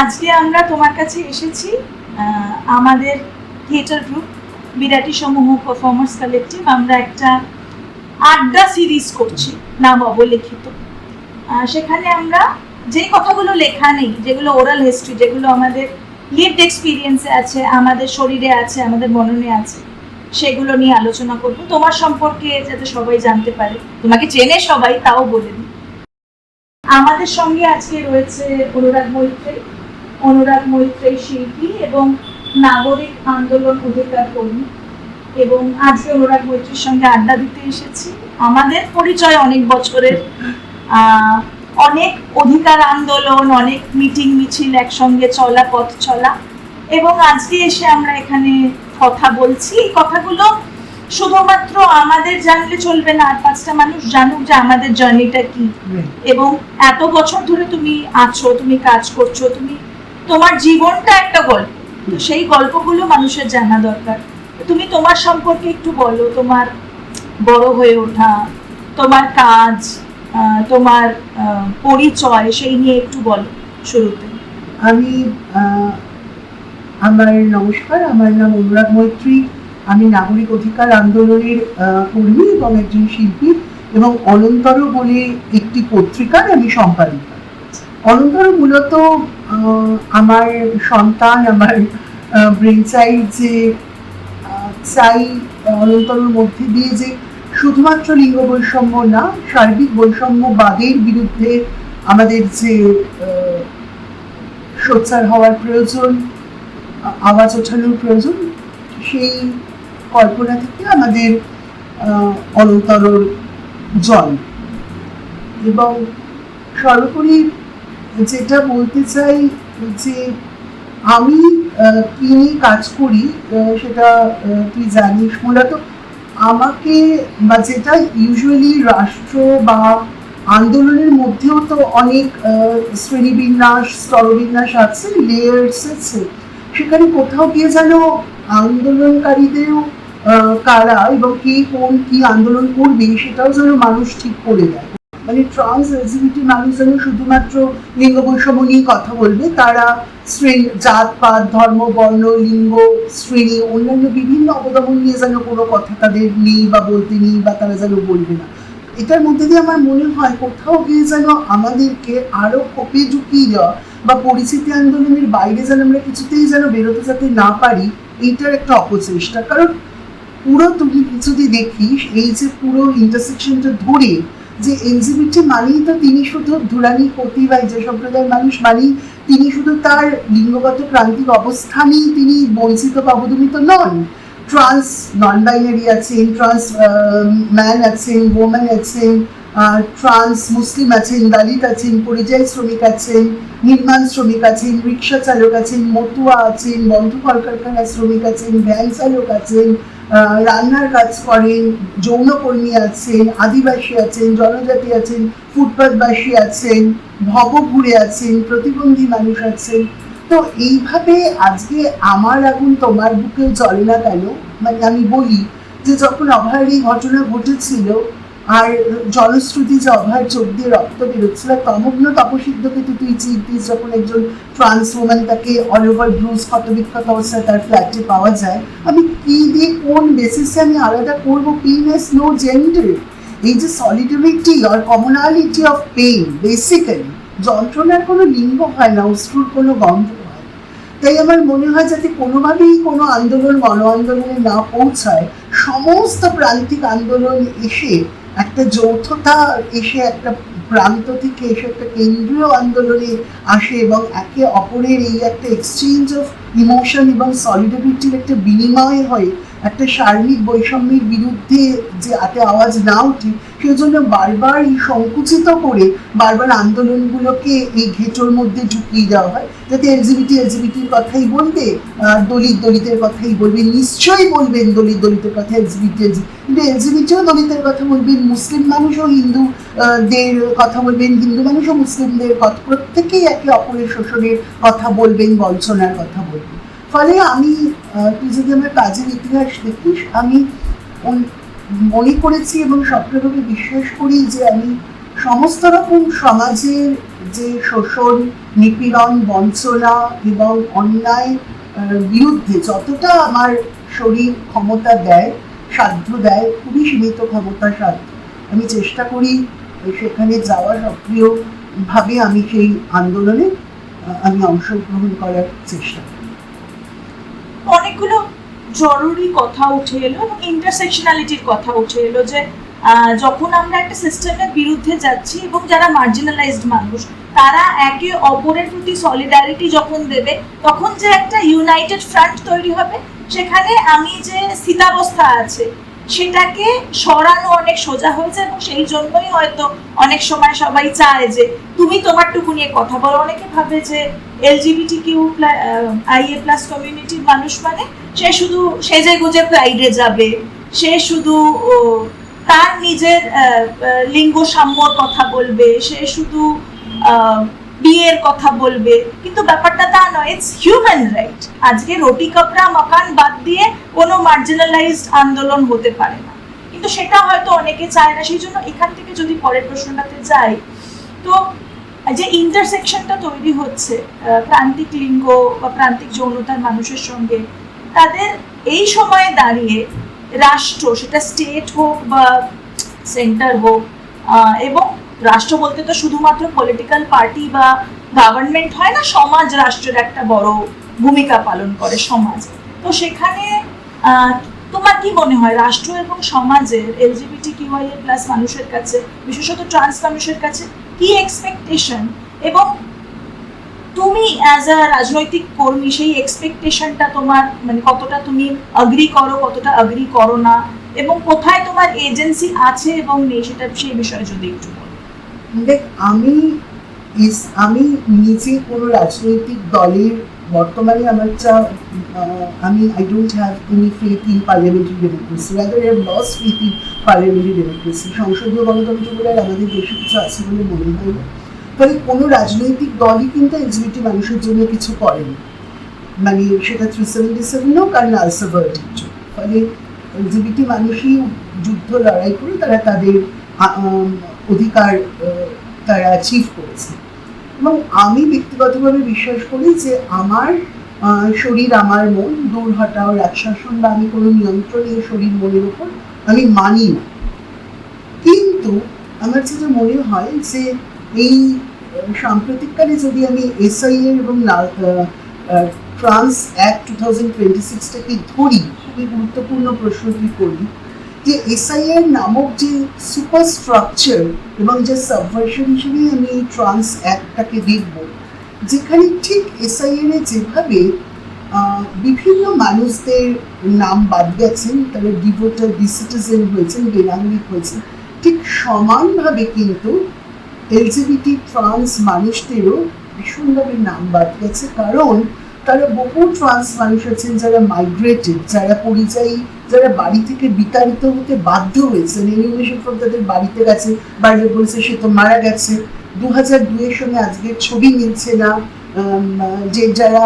আজকে আমরা তোমার কাছে এসেছি আমাদের থিয়েটার গ্রুপ বিরাটি সমূহ পারফর্মার্স কালেকটিভ। আমরা একটা আড্ডা সিরিজ করছি নাম অবলিখিত। সেখানে আমরা যে কথাগুলো লেখা নেই, যেগুলো ওরাল হিস্ট্রি, যেগুলো আমাদের লিভড এক্সপিরিয়েন্সে আছে, আমাদের শরীরে আছে, আমাদের মননে আছে, সেগুলো নিয়ে আলোচনা করব। তোমার সম্পর্কে যাতে সবাই জানতে পারে, তোমাকে চেনে সবাই, তাও বলে দিই। আমাদের সঙ্গে আজকে রয়েছে অনুরাগ মৈত্রেয়ী শিল্পী এবং নাগরিক আন্দোলন অধিকার কর্মী, এবং আজকে অনুরাগ মৈত্রীর সঙ্গে আড্ডা দিতে এসেছি। আমাদের পরিচয় অনেক বছরের, অনেক অধিকার আন্দোলন, অনেক মিটিং মিছিল একসঙ্গে চলা, পথ চলা, এবং আজকে এসে আমরা এখানে কথা বলছি। এই কথাগুলো শুধুমাত্র আমাদের জানলে চলবে না, আর পাঁচটা মানুষ জানুক যে আমাদের জার্নিটা কি, এবং এত বছর ধরে তুমি আছো, তুমি কাজ করছো, তোমার জীবনটা একটা গল্প, তো সেই গল্পগুলো মানুষের জানা দরকার। তুমি তোমার সম্পর্কে একটু বলো, তোমার বড় হয়ে ওঠা, তোমার কাজ, তোমার পরিচয়, সেই নিয়ে একটু বলো শুরুতে। নমস্কার, আমার নাম অনুরাগ মৈত্রী। আমি নাগরিক অধিকার আন্দোলনের কর্মী এবং একজন শিল্পী, এবং অনন্তর বলে একটি পত্রিকার আমি সম্পাদিকা। অনন্তর মূলত আমার সন্তান, আমার ব্রেন চাইল্ড, যে চাই অনন্তরের মধ্যে দিয়ে যে শুধুমাত্র লিঙ্গ বৈষম্য না, সার্বিক বৈষম্যবাদের বিরুদ্ধে আমাদের যে সোচ্চার হওয়ার প্রয়োজন, আওয়াজ ওঠানোর প্রয়োজন, সেই কল্পনা থেকে আমাদের অনন্তর জন্ম। এবং সর্বোপরি যেটা বলতে চাই যে আমি কি নিয়ে কাজ করি সেটা তুই জানিস। মূলত আমাকে, বা যেটা ইউজুয়ালি রাষ্ট্র বা আন্দোলনের মধ্যেও তো অনেক শ্রেণীবিন্যাস, স্তরবিন্যাস আছে, লেয়ার্স আছে, সেখানে কোথাও গিয়ে যেন আন্দোলনকারীদেরও কারা এবং কে কোন কি আন্দোলন করবে সেটাও যেন মানুষ ঠিক করে দেয়। মানে ট্রান্স এলজিবিটি মানুষ যেন শুধুমাত্র লিঙ্গ বৈষম্য নিয়ে কথা বলবে, তারা শ্রেণী, জাতপাত, ধর্ম, বর্ণ, লিঙ্গ, শ্রেণী, অন্যান্য বিভিন্ন অবদমন নিয়ে যেন কোনো কথা তাদের নেই বা বলতে নেই, বা তারা যেন বলবে না। এটার মধ্যে দিয়ে আমার মনে হয় কোথাও গিয়ে যেন আমাদেরকে আরো কোপে ঢুকিয়ে দেওয়া বা পরিচিতি আন্দোলনের বাইরে যেন আমরা কিছুতেই যেন বেরোতে যাতে না পারি, এইটার একটা অপচেষ্টা। কারণ পুরো তুমি যদি দেখিস, এই যে পুরো ইন্টারসেকশনটা ধরে, যে এলজিবিটি মানেই তো তিনি শুধু ধুরানি প্রতিভায় যে সম্প্রদায়ের মানুষ মানেই তিনি শুধু তার লিঙ্গগত প্রান্তিক অবস্থানেই তিনি বঞ্চিত বা অবদমিত নন। ট্রান্স নন বাইনারি আছেন, ট্রান্স ম্যান আছেন, ওম্যান আছেন, ট্রান্স মুসলিম আছেন, দলিত আছেন, পরিযায়ী শ্রমিক আছেন, নির্মাণ শ্রমিক আছেন, রিক্সা চালক আছেন, মতুয়া আছেন, বন্ধ কলকারখানার শ্রমিক আছেন, ভ্যান চালক আছেন, রান্নার কাজ করেন, যৌনকর্মী আছেন, আদিবাসী আছেন, জনজাতি আছেন, ফুটপাথবাসী আছেন, ভবঘুরে আছেন, প্রতিবন্ধী মানুষ আছেন। তো এইভাবে আজকে আমার আগুন তোমার বুকেও জ্বলে না কেন, মানে আমি বলি যে যখন অভয়ের এই ঘটনা ঘটেছিল আর জনশ্রুতি যে অভয়ের চোখ দিয়ে রক্ত বেরোচ্ছিল, তমগ্ন তপসিদ্ধকে তুই চিনতিস, যখন একজন ট্রান্স ওম্যান তাকে অল ওভার ব্রুজ ক্ষতবিক্ষত অবস্থায় তার ফ্ল্যাটে পাওয়া যায়, আমি কি দিয়ে কোন বেসিসে আমি আলাদা করবো? Pain has no gender. এই যে সলিডারিটি আর কমনালিটি অফ পেইন, বেসিক্যালি যন্ত্রণার কোনো লিঙ্গ হয় না, অশ্রুর কোনো গন্ধ হয়। তাই আমার মনে হয় যাতে কোনোভাবেই কোনো আন্দোলন গণ আন্দোলনে না পৌঁছায়, সমস্ত প্রান্তিক আন্দোলন এসে একটা যৌথতা এসে একটা প্রান্ত থেকে এসে একটা কেন্দ্রীয় আন্দোলনে আসে, এবং একে অপরের এই একটা এক্সচেঞ্জ অফ ইমোশন এবং সলিডারিটির একটা বিনিময় হয়ে একটা সার্বিক বৈষম্যের বিরুদ্ধে যে এত আওয়াজ না ওঠে, সেজন্য বারবার এই সংকুচিত করে বারবার আন্দোলনগুলোকে এই ঘেঁটোর মধ্যে ঢুকিয়ে দেওয়া হয়, যাতে এলজিবিটির কথাই বলবে, দলিতের কথাই বলবে, নিশ্চয়ই বলবেন দলিতের কথা এলজিবিটি, কিন্তু এলজিবিটিও দলিতের কথা বলবেন, মুসলিম মানুষও হিন্দুদের কথা বলবেন, হিন্দু মানুষও মুসলিমদের কথা, প্রত্যেকেই একে অপরের শোষণের কথা বলবেন, বঞ্চনার কথা বলবেন। ফলে আমি, তুই যদি আমার কাজের ইতিহাস দেখিস, আমি মনে করেছি এবং সক্রিয়ভাবে বিশ্বাস করি যে আমি সমস্ত রকম সমাজের যে শোষণ, নিপীড়ন, বঞ্চনা এবং অন্যায় বিরুদ্ধে যতটা আমার শরীর ক্ষমতা দেয়, সাধ্য দেয়, খুবই সীমিত ক্ষমতা সাধ্য, আমি চেষ্টা করি সেখানে যাওয়া সক্রিয়ভাবে আমি সেই আন্দোলনে আমি অংশগ্রহণ করার চেষ্টা করি। অনেকগুলো জরুরি কথা উঠে এলো এবং ইন্টারসেকশনালিটির কথা উঠে এলো যে যখন আমরা একটা সিস্টেমের বিরুদ্ধে যাচ্ছি এবং যারা মার্জিনালাইজড মানুষ তারা একে অপরের প্রতি সলিডারিটি যখন দেবে তখন যে একটা ইউনাইটেড ফ্রন্ট তৈরি হবে, সেখানে আমি যে স্থিতাবস্থা আছে সেটাকে সরানো অনেক সোজা হয়েছে এবং সেই জন্যই হয়তো অনেক সময় সবাই চায় যে তুমি তোমারটুকু নিয়ে কথা বলো। অনেকে ভাবে যে LGBTQ+IA+ কমিউনিটির মানুষ মানে সে শুধু সেজে গুজে প্রাইডে যাবে, সে শুধু তার নিজের লিঙ্গ সাম্যর কথা বলবে, সে শুধু বিয়ের কথা বলবে, কিন্তু ব্যাপারটা তা নয়। It's human right. আজকে রুটি কাপড়া মাকান বাদ দিয়ে কোনো মার্জিনালাইজড আন্দোলন হতে পারে না, কিন্তু সেটা হয়তো অনেকে চায় না। সেই জন্য এখান থেকে যদি পরের প্রশ্নটাতে যাই, তো যে ইন্টারসেকশনটা তৈরি হচ্ছে প্রান্তিক লিঙ্গ বা প্রান্তিক যৌনতার মানুষের সঙ্গে, তাদের এই সময়ে দাঁড়িয়ে রাষ্ট্র, সেটা স্টেট হোক বা সেন্টার হোক, এবং রাষ্ট্র বলতে তো শুধুমাত্র পলিটিক্যাল পার্টি বা গভর্নমেন্ট হয় না, সমাজ রাষ্ট্রের একটা বড় ভূমিকা পালন করে সমাজ। তো সেখানে তোমার কি মনে হয় রাষ্ট্র এবং সমাজের LGBTQIA+ মানুষের কাছে, বিশেষত ট্রান্স মানুষের কাছে কি এক্সপেকটেশন, এবং তুমি অ্যাজ আ রাজনৈতিক কর্মী সেই এক্সপেকটেশনটা তোমার মানে কতটা তুমি অ্যাগ্রি করো, কতটা অ্যাগ্রি করো না, এবং কোথায় তোমার এজেন্সি আছে এবং নেই, সেটা সেই বিষয়ে যদি একটু বলো। দেখ, আমি নিজে কোনো রাজনৈতিক দলের বর্তমানে আমি I don't have any faith in parliamentary democracy, rather I have lost faith in parliamentary democracy. সংসদীয় গণতন্ত্র বলে আমাদের দেশে কিছু আছে বলে মনে হয় না। ফলে কোনো রাজনৈতিক দলই কিন্তু LGBT মানুষের জন্য কিছু করেনি, মানে সেটা 377 হোক আর নালসা ভার্ডির জন্য। ফলে LGBT মানুষই যুদ্ধ লড়াই করে তারা তাদের অধিকার তারা অ্যাচিভ করেছে। এবং আমি ব্যক্তিগতভাবে বিশ্বাস করি যে আমার শরীর আমার মন, দূর হটাও রাজশাসন বা আমি কোনো নিয়ন্ত্রণ এই শরীর মনের উপর আমি মানি না। কিন্তু আমার যেটা মনে হয় যে এই সাম্প্রতিককালে যদি আমি SIA এবং ট্রান্স অ্যাক্ট 2026টাকে ধরি, খুবই গুরুত্বপূর্ণ প্রশ্নটি করি যে SIA নামক যে সুপার স্ট্রাকচার এবং যে সাবভার্সন হিসেবে আমি এই ট্রান্স অ্যাক্টটাকে দেখব, যেখানে ঠিক SIA যেভাবে বিভিন্ন মানুষদের নাম বাদ গেছেন, তারা ডিভোটার, ডিসিটিজেন হয়েছেন, বেনাগরিক হয়েছেন, ঠিক সমানভাবে কিন্তু LGBT ট্রান্স মানুষদেরও ভীষণভাবে নাম বাদ গেছে। কারণ তারা বহু ট্রান্স মানুষ আছেন যারা মাইগ্রেটেড, যারা পরিযায়ী, যারা বাড়ি থেকে বিতাড়িত হতে বাধ্য হয়েছেন, এলিমিনেশন ফ্রম তাদের বাড়িতে গেছে, বাইরে বলছে সে তো মারা গেছে, 2002-এর সঙ্গে আজকের ছবি মিলছে না, যে যারা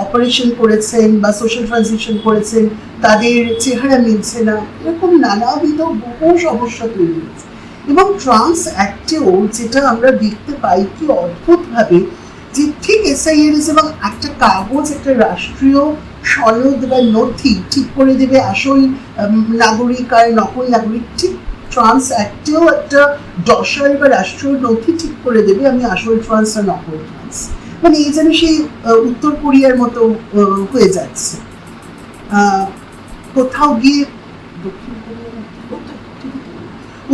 অপারেশন করেছেন বা সোশ্যাল ট্রানজিশন করেছেন তাদের চেহারা মিলছে না, এরকম নানাবিধ বহু সমস্যা তৈরি হয়েছে। এবং ট্রান্স অ্যাক্টেও যেটা আমরা দেখতে পাই কি অদ্ভুতভাবে যে ঠিক SIA এবং একটা কাগজ, একটা রাষ্ট্রীয় সনদ বা নথি ঠিক করে দেবে আসল নাগরিক আর নকল নাগরিক, ঠিক ট্রান্স অ্যাক্টেও একটা ডসাল বা রাষ্ট্রীয় নথি ঠিক করে দেবে আমি আসল ট্রান্স আর নকল ট্রান্স। মানে এই যেন সেই উত্তর কোরিয়ার মতো হয়ে যাচ্ছে, কোথাও গিয়ে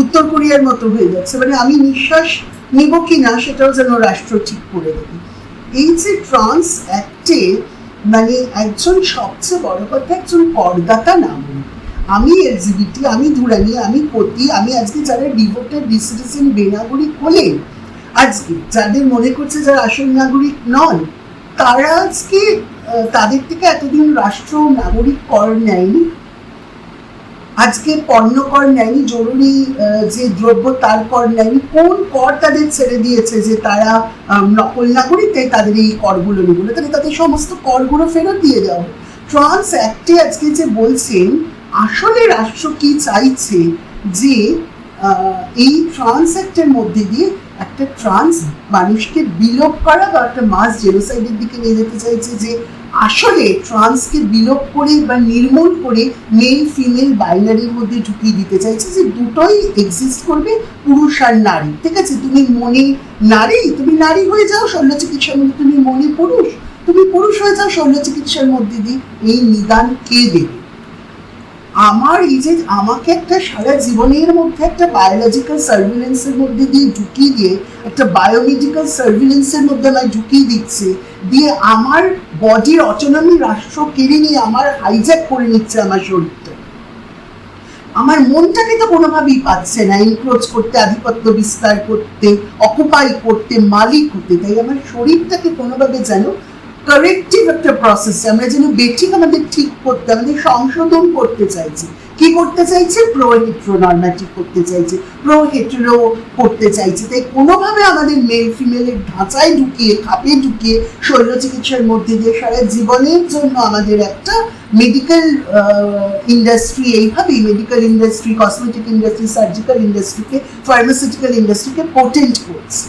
উত্তর কোরিয়ার মতো হয়ে যাচ্ছে। মানে আমি নিঃশ্বাস নিব কি না সেটাও যেন রাষ্ট্র ঠিক করে দেবে। এই যে ট্রান্স অ্যাক্টে মানে একজন সবচেয়ে বড় কথা একজন করদাতা নাগরিক, আমি LGBT, আমি ধুরানি, আমি পতি, আমি আজকে যারা ডিভোটেড, ডিসিটিজেন, বেনাগরিক হলেন, আজকে যাদের মনে করছে যারা আসল নাগরিক নন, তারা আজকে তাদের থেকে এতদিন রাষ্ট্র নাগরিক কর নেয়নি, আজকে পণ্য কর নেয়নি, জরুরি যে দ্রব্য তার কর নেয়নি, কোন কর তাদের ছেড়ে দিয়েছে যে তারা নকল নাগরিক, তাই তাদের এই করগুলো নেগুলো, তাহলে তাদের সমস্ত করগুলো ফেরত দিয়ে দেওয়া। ট্রান্স অ্যাক্টে আজকে যে বলছেন আসলে রাষ্ট্র কি চাইছে যে এই ট্রান্স অ্যাক্টের মধ্যে দিয়ে একটা ট্রান্স মানুষকে বিলোপ করা বা একটা মাস জেনোসাইডের দিকে নিয়ে যেতে চাইছে, যে আসলে ট্রান্সকে বিলোপ করে বা নির্মূল করে মেল ফিমেল বাইনারির মধ্যে ঢুকিয়ে দিতে চাইছে, যে দুটোই এক্সিস্ট করবে, পুরুষ আর নারী। ঠিক আছে, তুমি মনে নারী, তুমি নারী হয়ে যাও শল্য চিকিৎসার মধ্যে, তুমি মনে পুরুষ, তুমি পুরুষ হয়ে যাও শল্য চিকিৎসার মধ্যে দিয়ে। এই নিদান কে দেবে? আমার এই যে আমাকে একটা সারা জীবনের মধ্যে একটা বায়োলজিক্যাল সার্ভিলেন্সের মধ্যে দিয়ে ঢুকিয়ে দিয়ে একটা বায়োমেডিক্যাল সার্ভিলেন্সের মধ্যে আমায় ঢুকিয়ে দিচ্ছে, দিয়ে আমার বডির অটোনমি রাষ্ট্র কেড়ে নিয়ে আমার হাইজ্যাক করে নিচ্ছে আমার শরীরটা। আমার মনটাকে তো কোনোভাবেই পাচ্ছে না এনক্রোচ করতে, আধিপত্য বিস্তার করতে, অকুপাই করতে, মালিক হতে। তাই আমার শরীরটাকে কোনোভাবে যেন কারেক্টিভ একটা প্রসেস, আমরা যেন বেঠিক আমাদের ঠিক করতে, আমাদের সংশোধন করতে চাইছি। কি করতে চাইছে? প্রো হেট্রো নর্মেটিভ করতে চাইছে, প্রো হেট্রো করতে চাইছে। তাই কোনোভাবে আমাদের মেল ফিমেলের ঢাঁচায় ঢুকিয়ে, খাপে ঢুকিয়ে শল্য চিকিৎসার মধ্যে দিয়ে সারা জীবনের জন্য আমাদের একটা মেডিকেল ইন্ডাস্ট্রি, এইভাবেই medical industry, cosmetic industry, surgical ইন্ডাস্ট্রিকে, ফার্মাসিউটিক্যাল ইন্ডাস্ট্রিকে পোটেন্ট করছে।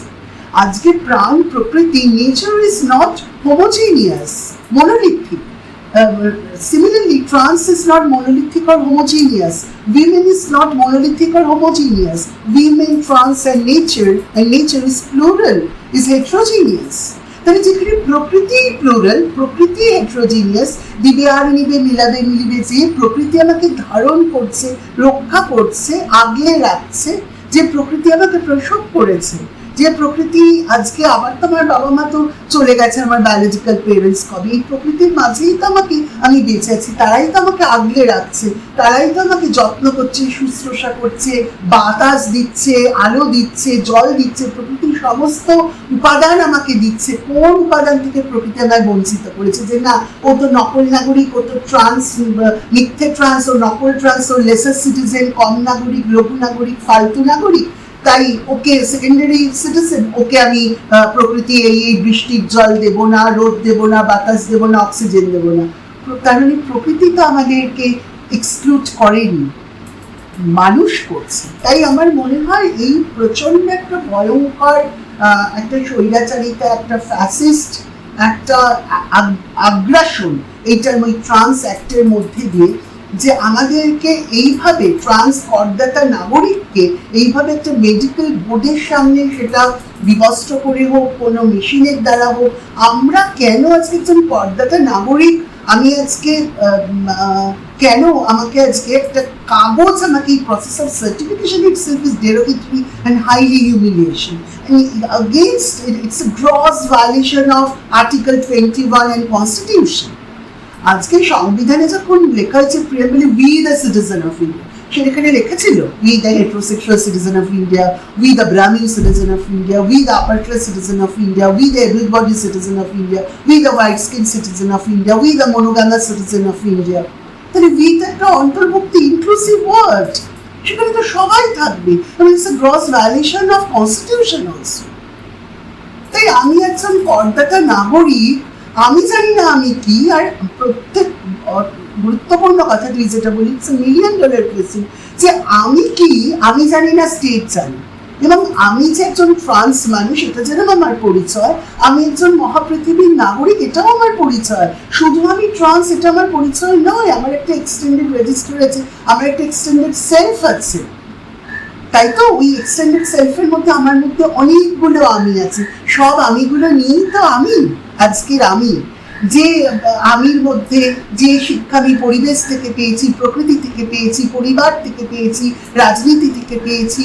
আজকে প্রাণ প্রকৃতি, nature is not homogeneous, monolithic. Similarly, trans is not monolithic or homogeneous. Women is not monolithic or homogeneous. Women, trans and nature is plural, is heterogeneous. তাহলে যেখানে প্রকৃতি plural, প্রকৃতি হেটেরোজিনিয়াস, দিবে আর নিবে, মিলাবে মিলিবে, যে প্রকৃতি আমাকে ধারণ করছে, রক্ষা করছে, আগলে রাখছে, যে প্রকৃতি আমাকে প্রসব করেছে, যে প্রকৃতি আজকে আবার তো আমার বাবা মা তো চলে গেছে, আমার বায়োলজিক্যাল পেরেন্টস কবে, এই প্রকৃতির মাঝেই তো আমাকে আমি বেঁচে আছি, তারাই তো আমাকে আগলে রাখছে, তারাই তো আমাকে যত্ন করছে, শুশ্রূষা করছে, বাতাস দিচ্ছে, আলো দিচ্ছে, জল দিচ্ছে, প্রকৃতির সমস্ত উপাদান আমাকে দিচ্ছে। কোন উপাদান থেকে প্রকৃতি আমায় বঞ্চিত করেছে? যে না, ও তো নকল নাগরিক, ও তো ট্রান্স, মিথ্যে ট্রান্স, ও নকল ট্রান্স, ও লেসার সিটিজেন, কম নাগরিক, লঘু নাগরিক, ফালতু নাগরিক, তাই ওকে সেকেন্ডারি সিটিজেন, ওকে আমি প্রকৃতি এই বৃষ্টির জল দেব না, রোদ দেব না, বাতাস দেব না, অক্সিজেন দেব না। তার মানে প্রকৃতি তো আমাদেরকে এক্সক্লুড করেনি, মানুষ করছে। তাই আমার মনে হয় এই প্রচন্ড একটা ভয়ঙ্কর একটা স্বৈরাচারিতা, একটা ফ্যাসিস্ট, একটা আগ্রাসন, এইটার ওই ট্রান্স অ্যাক্টের মধ্যে দিয়ে, যে আমাদেরকে এইভাবে ট্রান্স করদাতা নাগরিককে এইভাবে একটা মেডিকেল বোর্ডের সামনে, সেটা বিবস্ত্র করে হোক, কোনো মেশিনের দ্বারা হোক, আমরা কেন আজকে একজন করদাতা নাগরিক, আমি আজকে কেন আমাকে আজকে একটা কাগজ, আমাকে এই process of certification itself is derogatory and highly humiliation, and against it's a gross violation of Article 21 and Constitution. আজকে সংবিধানে যখন লেখা হয়েছে প্রিয়াম্বলে we the citizen of India, সেখানে লেখেছিল we the heterosexual citizen of India, we the Brahmin citizen of India, we the upper class citizen of India, we the able body citizen of India, we the white skin citizen of India, we the monogamous citizen of India. তাহলে we তো একটা অন্তর্ভুক্তি, inclusive word, সেখানে তো সবাই থাকবে, এবং it's a gross violation of constitution also. তাই আমি একজন করদাতা নাগরিক, আমি জানি না আমি কি, আর প্রত্যেক গুরুত্বপূর্ণ কথা তুই যেটা বলি, ইটস এ $1 million কোয়েশ্চেন, যে আমি কি, আমি জানি না স্টেট জানি, এবং আমি যে একজন ট্রান্স মানুষ এটা যেরকম আমার পরিচয়, আমি একজন মহাপৃথিবীর নাগরিক এটাও আমার পরিচয়। শুধু আমি ট্রান্স এটা আমার পরিচয় নয়, আমার একটা এক্সটেন্ডেড রেজিস্টার আছে, আমার একটা এক্সটেন্ডেড সেলফ আছে। তাই তো ওই এক্সটেন্ডেড সেলফের মধ্যে আমার মধ্যে অনেকগুলো আমি আছে, সব আমিগুলো নিয়েই তো আমি আজকের আমি। যে আমির মধ্যে যে শিক্ষা আমি পরিবেশ থেকে পেয়েছি, প্রকৃতি থেকে পেয়েছি, পরিবার থেকে পেয়েছি, রাজনীতি থেকে পেয়েছি,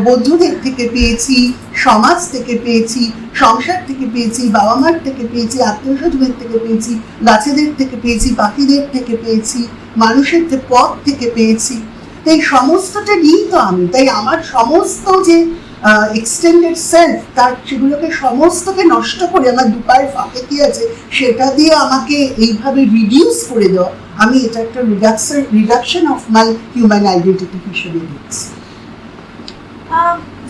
বন্ধুদের থেকে পেয়েছি, সমাজ থেকে পেয়েছি, সংসার থেকে পেয়েছি, বাবা মার থেকে পেয়েছি, আত্মীয় স্বজনের থেকে পেয়েছি, গাছেদের থেকে পেয়েছি, পাখিদের থেকে পেয়েছি, মানুষের পথ থেকে পেয়েছি, এই সমস্তটা নিয়েই তো আমি। তাই আমার সমস্ত যে এক্সটেন্ডেড সেলফ, তার সেগুলোকে সমস্তকে নষ্ট করে আমার দুপায়ের ফাঁকে কি আছে সেটা দিয়ে আমাকে এইভাবে রিডিউস করে দেওয়া, আমি এটা একটা reduction of my human identity হিসেবে দেখছি।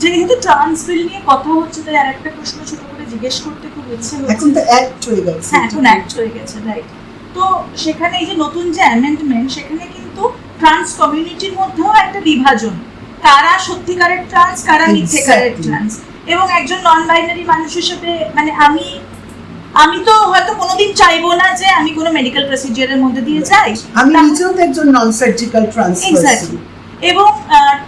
যেহেতু ট্রান্স বিল নিয়ে কথা হচ্ছে, তাই আরেকটা প্রশ্ন ছোট করে জিজ্ঞেস করতে খুব ইচ্ছে হচ্ছে। এখন তো অ্যাক্ট হয়ে গেছে। হ্যাঁ, এখন অ্যাক্ট হয়ে গেছে, রাইট। তো সেখানে এই যে নতুন যে অ্যামেন্ডমেন্ট, সেখানে কিন্তু ট্রান্স কমিউনিটির মধ্যেও একটা বিভাজন কারা সত্যিকারের ট্রান্স, কারা মিথ্যেকারের Exactly. ট্রান্স। এবং একজন নন বাইনারি মানুষ হিসেবে মানে আমি তো হয়তো কোনোদিন চাইবো না যে আমি কোনো মেডিকেল প্রসিজারের মধ্যে দিয়ে যাই। আমি নিজেও তো একজন নন সার্জিক্যাল ট্রান্স এক্স্যাক্টলি। এবং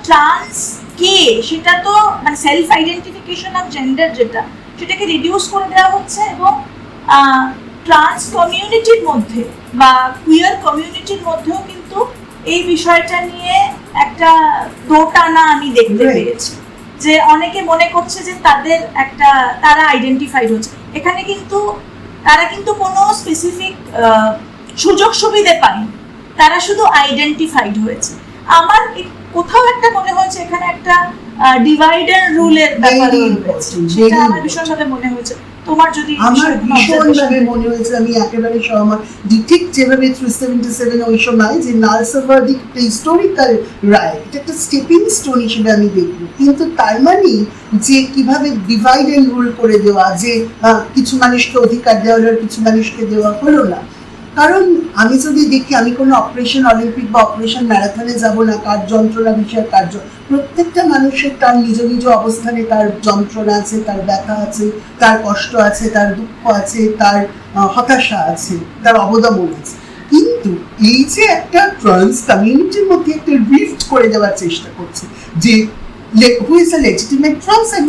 ট্রান্স কে সেটা তো মানে সেলফ আইডেন্টিফিকেশন অফ জেন্ডার যেটা, সেটাকে রিডিউস করে দেওয়া হচ্ছে। এবং ট্রান্স কমিউনিটির মধ্যে বা কুয়ার কমিউনিটির মধ্যেও কিন্তু এই বিষয়টা নিয়ে একটা দোটানা আমি দেখতে Right. পেয়েছি, যে অনেকে মনে করছে যে তাদের একটা তারা আইডেন্টিফাইড হচ্ছে। এখানে কিন্তু তারা কিন্তু কোনো স্পেসিফিক সুযোগ সুবিধে পায়নি, তারা শুধু আইডেন্টিফাইড হয়েছে। আমার কোথাও একটা মনে হয়েছে এখানে একটা ডিভাইডার রুলের ব্যাপার Very রয়েছে, important, সেটা very আমার ভীষণভাবে মনে হয়েছে। তোমার যদি আমার বিষয়ে কোনো ভীষণভাবে observation মনে হয়েছে, আমি একেবারে সহমত। ঠিক যেভাবে 377 ওই সময় যে নার্সাভার্ডিক হিস্টোরিক্যাল রায়, এটা একটা স্টেপিং স্টোন হিসেবে আমি দেখব, কিন্তু তার মানে যে কিভাবে ডিভাইড এন্ড রুল করে দেওয়া, যে কিছু মানুষকে অধিকার দেওয়া হলো আর কিছু মানুষকে দেওয়া হলো না। কারণ আমি যদি দেখি, আমি কোনো অপারেশন অলিম্পিক বা অপারেশন ম্যারাথনে যাব না, কার যন্ত্রণা বিষয়ে প্রত্যেকটা মানুষের তার নিজ নিজ অবস্থানে তার যন্ত্রণা আছে, তার ব্যথা আছে, তার কষ্ট আছে, তার দুঃখ আছে, তার হতাশা আছে, তার অবদমন আছে। কিন্তু এই যে একটা ট্রান্স কমিউনিটির মধ্যে একটা রিফট করে দেওয়ার চেষ্টা করছে, যে who is a legitimate trans and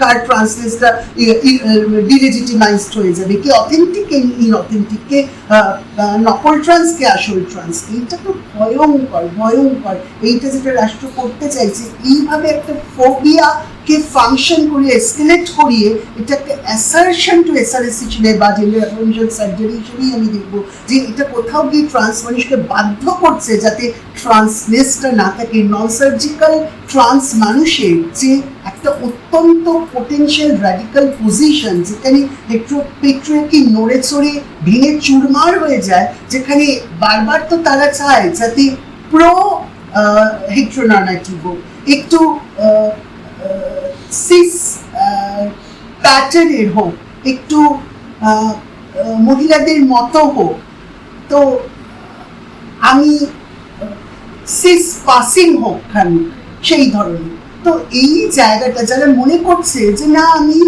কার ট্রান্সলেসটা ডিলেজিটিমাইজড হয়ে যাবে, কি অথেন্টিক কে ইনঅথেন্টিক, কে নকল ট্রান্স কে আসল ট্রান্স। এইটা তো ভয়ঙ্কর ভয়ঙ্কর। এইটা যেটা রাষ্ট্র করতে চাইছে, এইভাবে একটা ফোবিয়া কে ফাংশন করিয়ে এসকেলেট করিয়ে এটাকে অ্যাসারশন টু এসআরএস হিসেবে বা জেন্ডার অ্যাফার্মেশন সার্জারি হিসেবেই আমি দেখবো যে এটা কোথাও গিয়ে ট্রান্স মানুষকে বাধ্য করছে যাতে ট্রান্সলেসটা না থাকে। নন সার্জিক্যাল ট্রান্স মানুষের যে একটা অত্যন্ত পোটেনশিয়াল র্যাডিক্যাল পজিশন, যেখানে পেট্রিয়ার্কি নড়ে চড়ে ভেঙে চুরমার হয়ে যায়, যেখানে বারবার তো তারা চায় যাতে প্রো হেট্রোনর্মেটিভ হোক, একটু সিস প্যাটার্নের হোক, একটু মহিলাদের মতো হোক। তো আমি সিস পাসিং হোক খানি সেই ধরনের। তো এই জায়গাটা যারা মনে করছে যে না আমি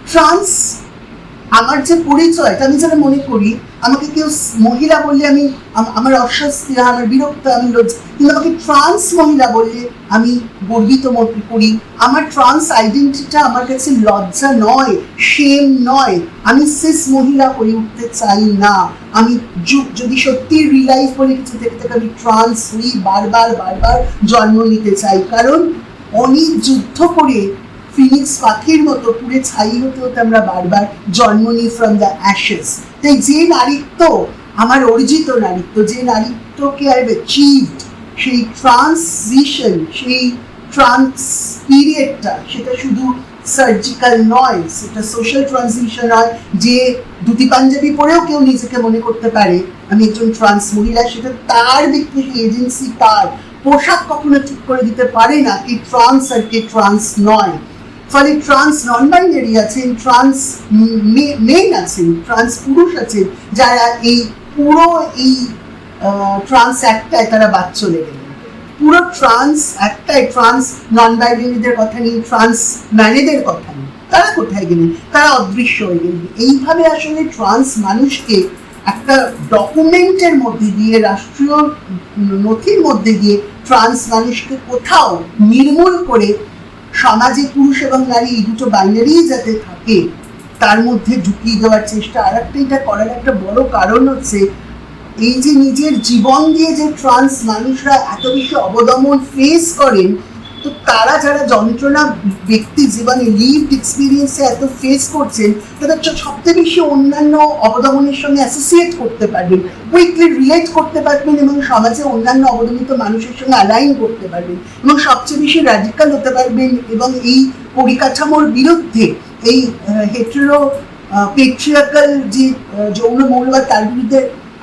ট্রান্স, আমার যে পরিচয়টা আমি যারা মনে করি, আমাকে কেউ মহিলা বললে আমি আমার অস্বস্তি, আমার বিরক্ত, আমি লজ্জা, কিন্তু আমাকে ট্রান্স মহিলা বললে আমি গর্বিত মনে করি। আমার ট্রান্স আইডেন্টিটিটা আমার কাছে লজ্জা নয়, শেম নয়। আমি সিস মহিলা হয়ে উঠতে চাই না। আমি যদি সত্যি রিলাইফ বলে কিছু থেকে আমি ট্রান্স হই, বারবার বারবার জন্ম নিতে চাই। কারণ অনেক যুদ্ধ করে ফিনিক্স পাখির মতো পুড়ে ছাই হতে হতে আমরা বারবার জন্ম নিই ফ্রম দ্য অ্যাশেস। তাই যে নারীত্ব আমার অর্জিত নারীত্ব, যে নারীত্বকে আই হ্যাভ অ্যাচিভড, সেই ট্রান্সিশন, সেই ট্রান্স পিরিয়ডটা, সেটা শুধু সার্জিক্যাল নয়, সেটা সোশ্যাল ট্রানজিশন হয়। যে ধুতি পাঞ্জাবি পরেও কেউ নিজেকে মনে করতে পারে আমি একজন ট্রান্স মহিলা, সেটা তার ব্যক্তিগত এজেন্সি, তার পোশাক কখনো ঠিক করে দিতে পারে না কি ট্রান্স আর কে ট্রান্স নয়। ফলে ট্রান্স নন বাইনারি আছেন, ট্রান্স মেন আছেন, ট্রান্স পুরুষ আছেন, যারা এই পুরো এই ট্রান্স একটায় তারা বাদ চলে গেলেন। পুরো ট্রান্স একটাই, ট্রান্স নন বাইনারিদের কথা নেই, ট্রান্স ম্যানেদের কথা নেই, তারা কোথায় গেলেন? তারা অদৃশ্য হয়ে গেলেন। এইভাবে আসলে ট্রান্স মানুষকে একটা ডকুমেন্টের মধ্যে দিয়ে, রাষ্ট্রীয় নথির মধ্যে দিয়ে ট্রান্স মানুষকে কোথাও নির্মূল করে সমাজে পুরুষ এবং নারী এই দুটো বাইনারি যাতে থাকে তার মধ্যে ঢুকিয়ে দেওয়ার চেষ্টা। আর একটা এটা করার একটা বড় কারণ হচ্ছে এই যে নিজের জীবন দিয়ে যে ট্রান্স মানুষরা এত বেশি অবদমন ফেস করেন, তো তারা যারা যন্ত্রণা ব্যক্তি জীবনে লিভড এক্সপিরিয়েন্সে এত ফেস করছেন, তারা সবচেয়ে বেশি অন্যান্য অবদমনের সঙ্গে অ্যাসোসিয়েট করতে পারবেন, কুইকলি রিলেট করতে পারবেন এবং সমাজে অন্যান্য অবদমিত মানুষের সঙ্গে অ্যালাইন করতে পারবেন এবং সবচেয়ে বেশি র্যাডিক্যাল হতে পারবেন এবং এই পরিকাঠামোর বিরুদ্ধে, এই হেটেরো পেট্রিয়ার্কাল যে যৌন মৌলবাদ, তার বিরুদ্ধে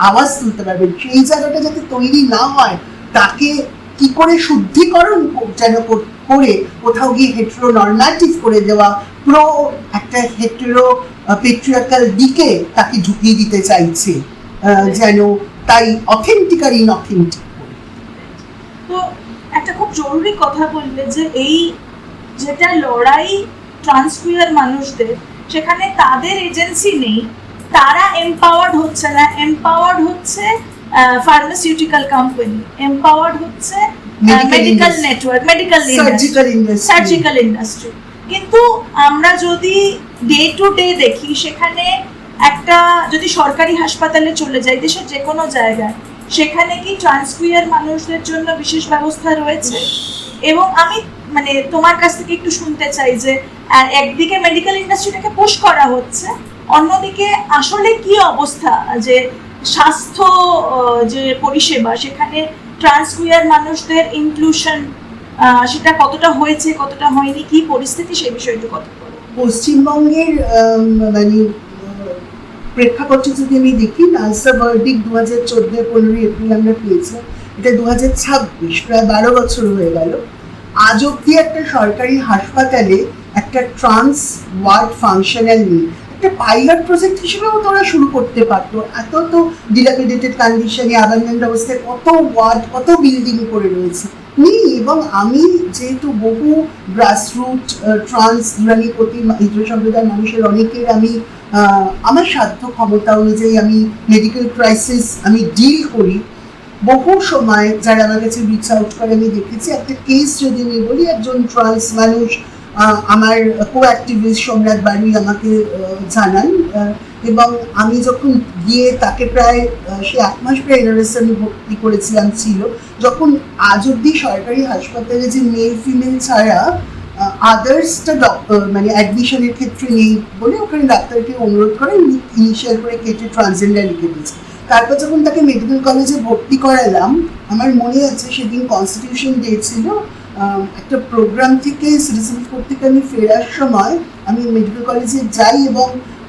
আওয়াজ তুলতে পারবেন। সেই জায়গাটা যাতে তৈরি না হয়, তাকে কি করে শুদ্ধিকরণ যেন করে কোথাও গিয়ে হেটেরো নর্মেটিভ করে দেওয়া, প্রো একটা হেটেরো পেট্রিয়ার্কাল দিকে তাকে ঢুকিয়ে দিতে চাইছে, যেন তাই অথেন্টিক আর ইনঅথেন্টিক। তো একটা খুব জরুরি কথা বললে যে এই যেটা লড়াই ট্রান্সকুয়ার মানুষদের, সেখানে তাদের এজেন্সি নেই, তারা এম্পাওয়ার্ড হচ্ছে না, এম্পাওয়ার্ড হচ্ছে ফার্মাসিউটিক্যাল কোম্পানি, এম্পাওয়ার্ড হচ্ছে medical network, medical surgical industry. কিন্তু আমরা যদি ডে টু ডে দেখি, সেখানে একটা যদি সরকারি হাসপাতালে চলে যাই দেশের যে কোনো জায়গায়, সেখানে কি ট্রান্সকুয়ার মানুষদের জন্য বিশেষ ব্যবস্থা রয়েছে? এবং আমি মানে তোমার কাছ থেকে একটু শুনতে চাই যে একদিকে মেডিকেল ইন্ডাস্ট্রিটাকে পুশ করা হচ্ছে, অন্যদিকে আসলে কি অবস্থা, যে স্বাস্থ্য যে পরিষেবা সেখানে ট্রান্সকুয়ার মানুষদের ইনক্লুশন সেটা কতটা হয়েছে, কতটা হয়নি, কি পরিস্থিতি, সেই বিষয়ে একটু কথা বলো। পশ্চিমবঙ্গের মানে প্রেক্ষাপটে যদি আমি দেখি, নালসা ভার্ডিক্ট 2014-15 এপ্রিল আমরা পেয়েছি, এটা 2026, প্রায় 12 বছর হয়ে গেল। আজ অব্দি একটা সরকারি হাসপাতালে একটা ট্রান্স ওয়ার্ড ফাংশনাল নেই। একটা পাইলট প্রজেক্ট হিসেবেও তোরা শুরু করতে পারতো। এত তো ডিলাপিডেটেড কন্ডিশনে, অ্যাবান্ডেন্ড অবস্থায় কত ওয়ার্ড, কত বিল্ডিং করে রয়েছে নেই। এবং আমি যেহেতু বহু গ্রাসরুট ট্রান্স জুরানিপতি হিন্দু সম্প্রদায়ের মানুষের অনেকের আমি আমার সাধ্য ক্ষমতা অনুযায়ী আমি মেডিকেল ক্রাইসিস আমি ডিল করি, বহু সময় যারা আমার কাছে রিচ আউট করে আমি দেখেছি। একটা কেস যদি আমি বলি, একজন ট্রান্স মানুষ আমার কো অ্যাক্টিভিস্ট সম্রাট বাড়ি আমাকে জানান, এবং আমি যখন গিয়ে তাকে প্রায় সে 1 মাস প্রায় এনআরএসে আমি ভর্তি করেছিলাম ছিল, যখন আজ অব্দি সরকারি হাসপাতালে যে মেল ফিমেল ছাড়া আদার্সটা মানে অ্যাডমিশনের ক্ষেত্রে নেই বলে ওখানে ডাক্তারকে অনুরোধ করে ইনিশিয়াল করে কেটে ট্রান্সজেন্ডার লিখে দিয়েছে। তারপর যখন তাকে মেডিকেল কলেজে ভর্তি করালাম, আমার মনে আছে সেদিন কনস্টিটিউশন ডে ছিল, একটা প্রোগ্রাম থেকে সিটিজেনশিপ থেকে আমি ফেরার সময় আমি মেডিকেল কলেজে যাই এবং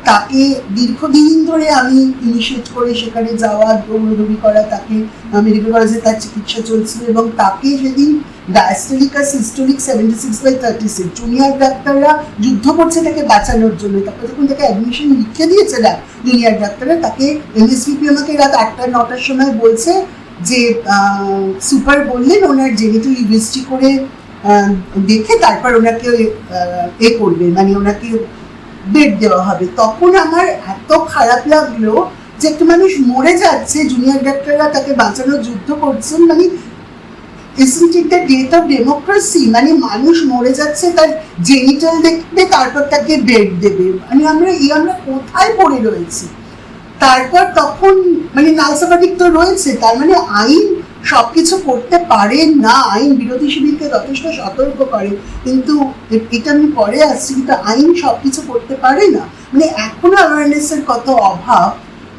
তাকে দীর্ঘদিন ধরে আমি ইনিশিয়েট করে সেখানে যাওয়া, দৌড়দৌড়ি করা, তাকে মেডিকেল কলেজে তার চিকিৎসা চলছিল এবং তাকে সেদিন ডায়াস্টোলিক আর সিস্টোলিক 76/36 জুনিয়র ডাক্তাররা যুদ্ধ করছে তাকে বাঁচানোর জন্য। তারপর যখন তাকে অ্যাডমিশন লিখে দিয়েছে জুনিয়র ডাক্তাররা, তাকে এমএসভিপি আমাকে রাত 8টা-9টার সময় বলছে যে সুপার বললেন ওনার জেনিটাল ইনভেস্টি করে দেখে তারপর ওনাকে করবে, মানে ওনাকে বেড দেওয়া হবে। তখন আমার এত খারাপ লাগলো যে একটা মানুষ মরে যাচ্ছে, জুনিয়র ডাক্তাররা তাকে বাঁচানোর যুদ্ধ করছেন, মানে isn't it the death of democracy? মানে মানুষ মরে যাচ্ছে, তার জেনিটাল দেখবে তারপর তাকে বেড দেবে, মানে আমরা কোথায় পড়ে রয়েছি? তারপর তখন মানে নালসা ভার্ডিক্ট তো রয়েছে, তার মানে আইন সবকিছু করতে পারে না, আইন বিরোধী শিবিরকে যথেষ্ট সতর্ক করে, কিন্তু এটা আমি পরে আসছি, কিন্তু আইন সবকিছু করতে পারে না, মানে এখনো অ্যাওয়ারনেসের কত অভাব।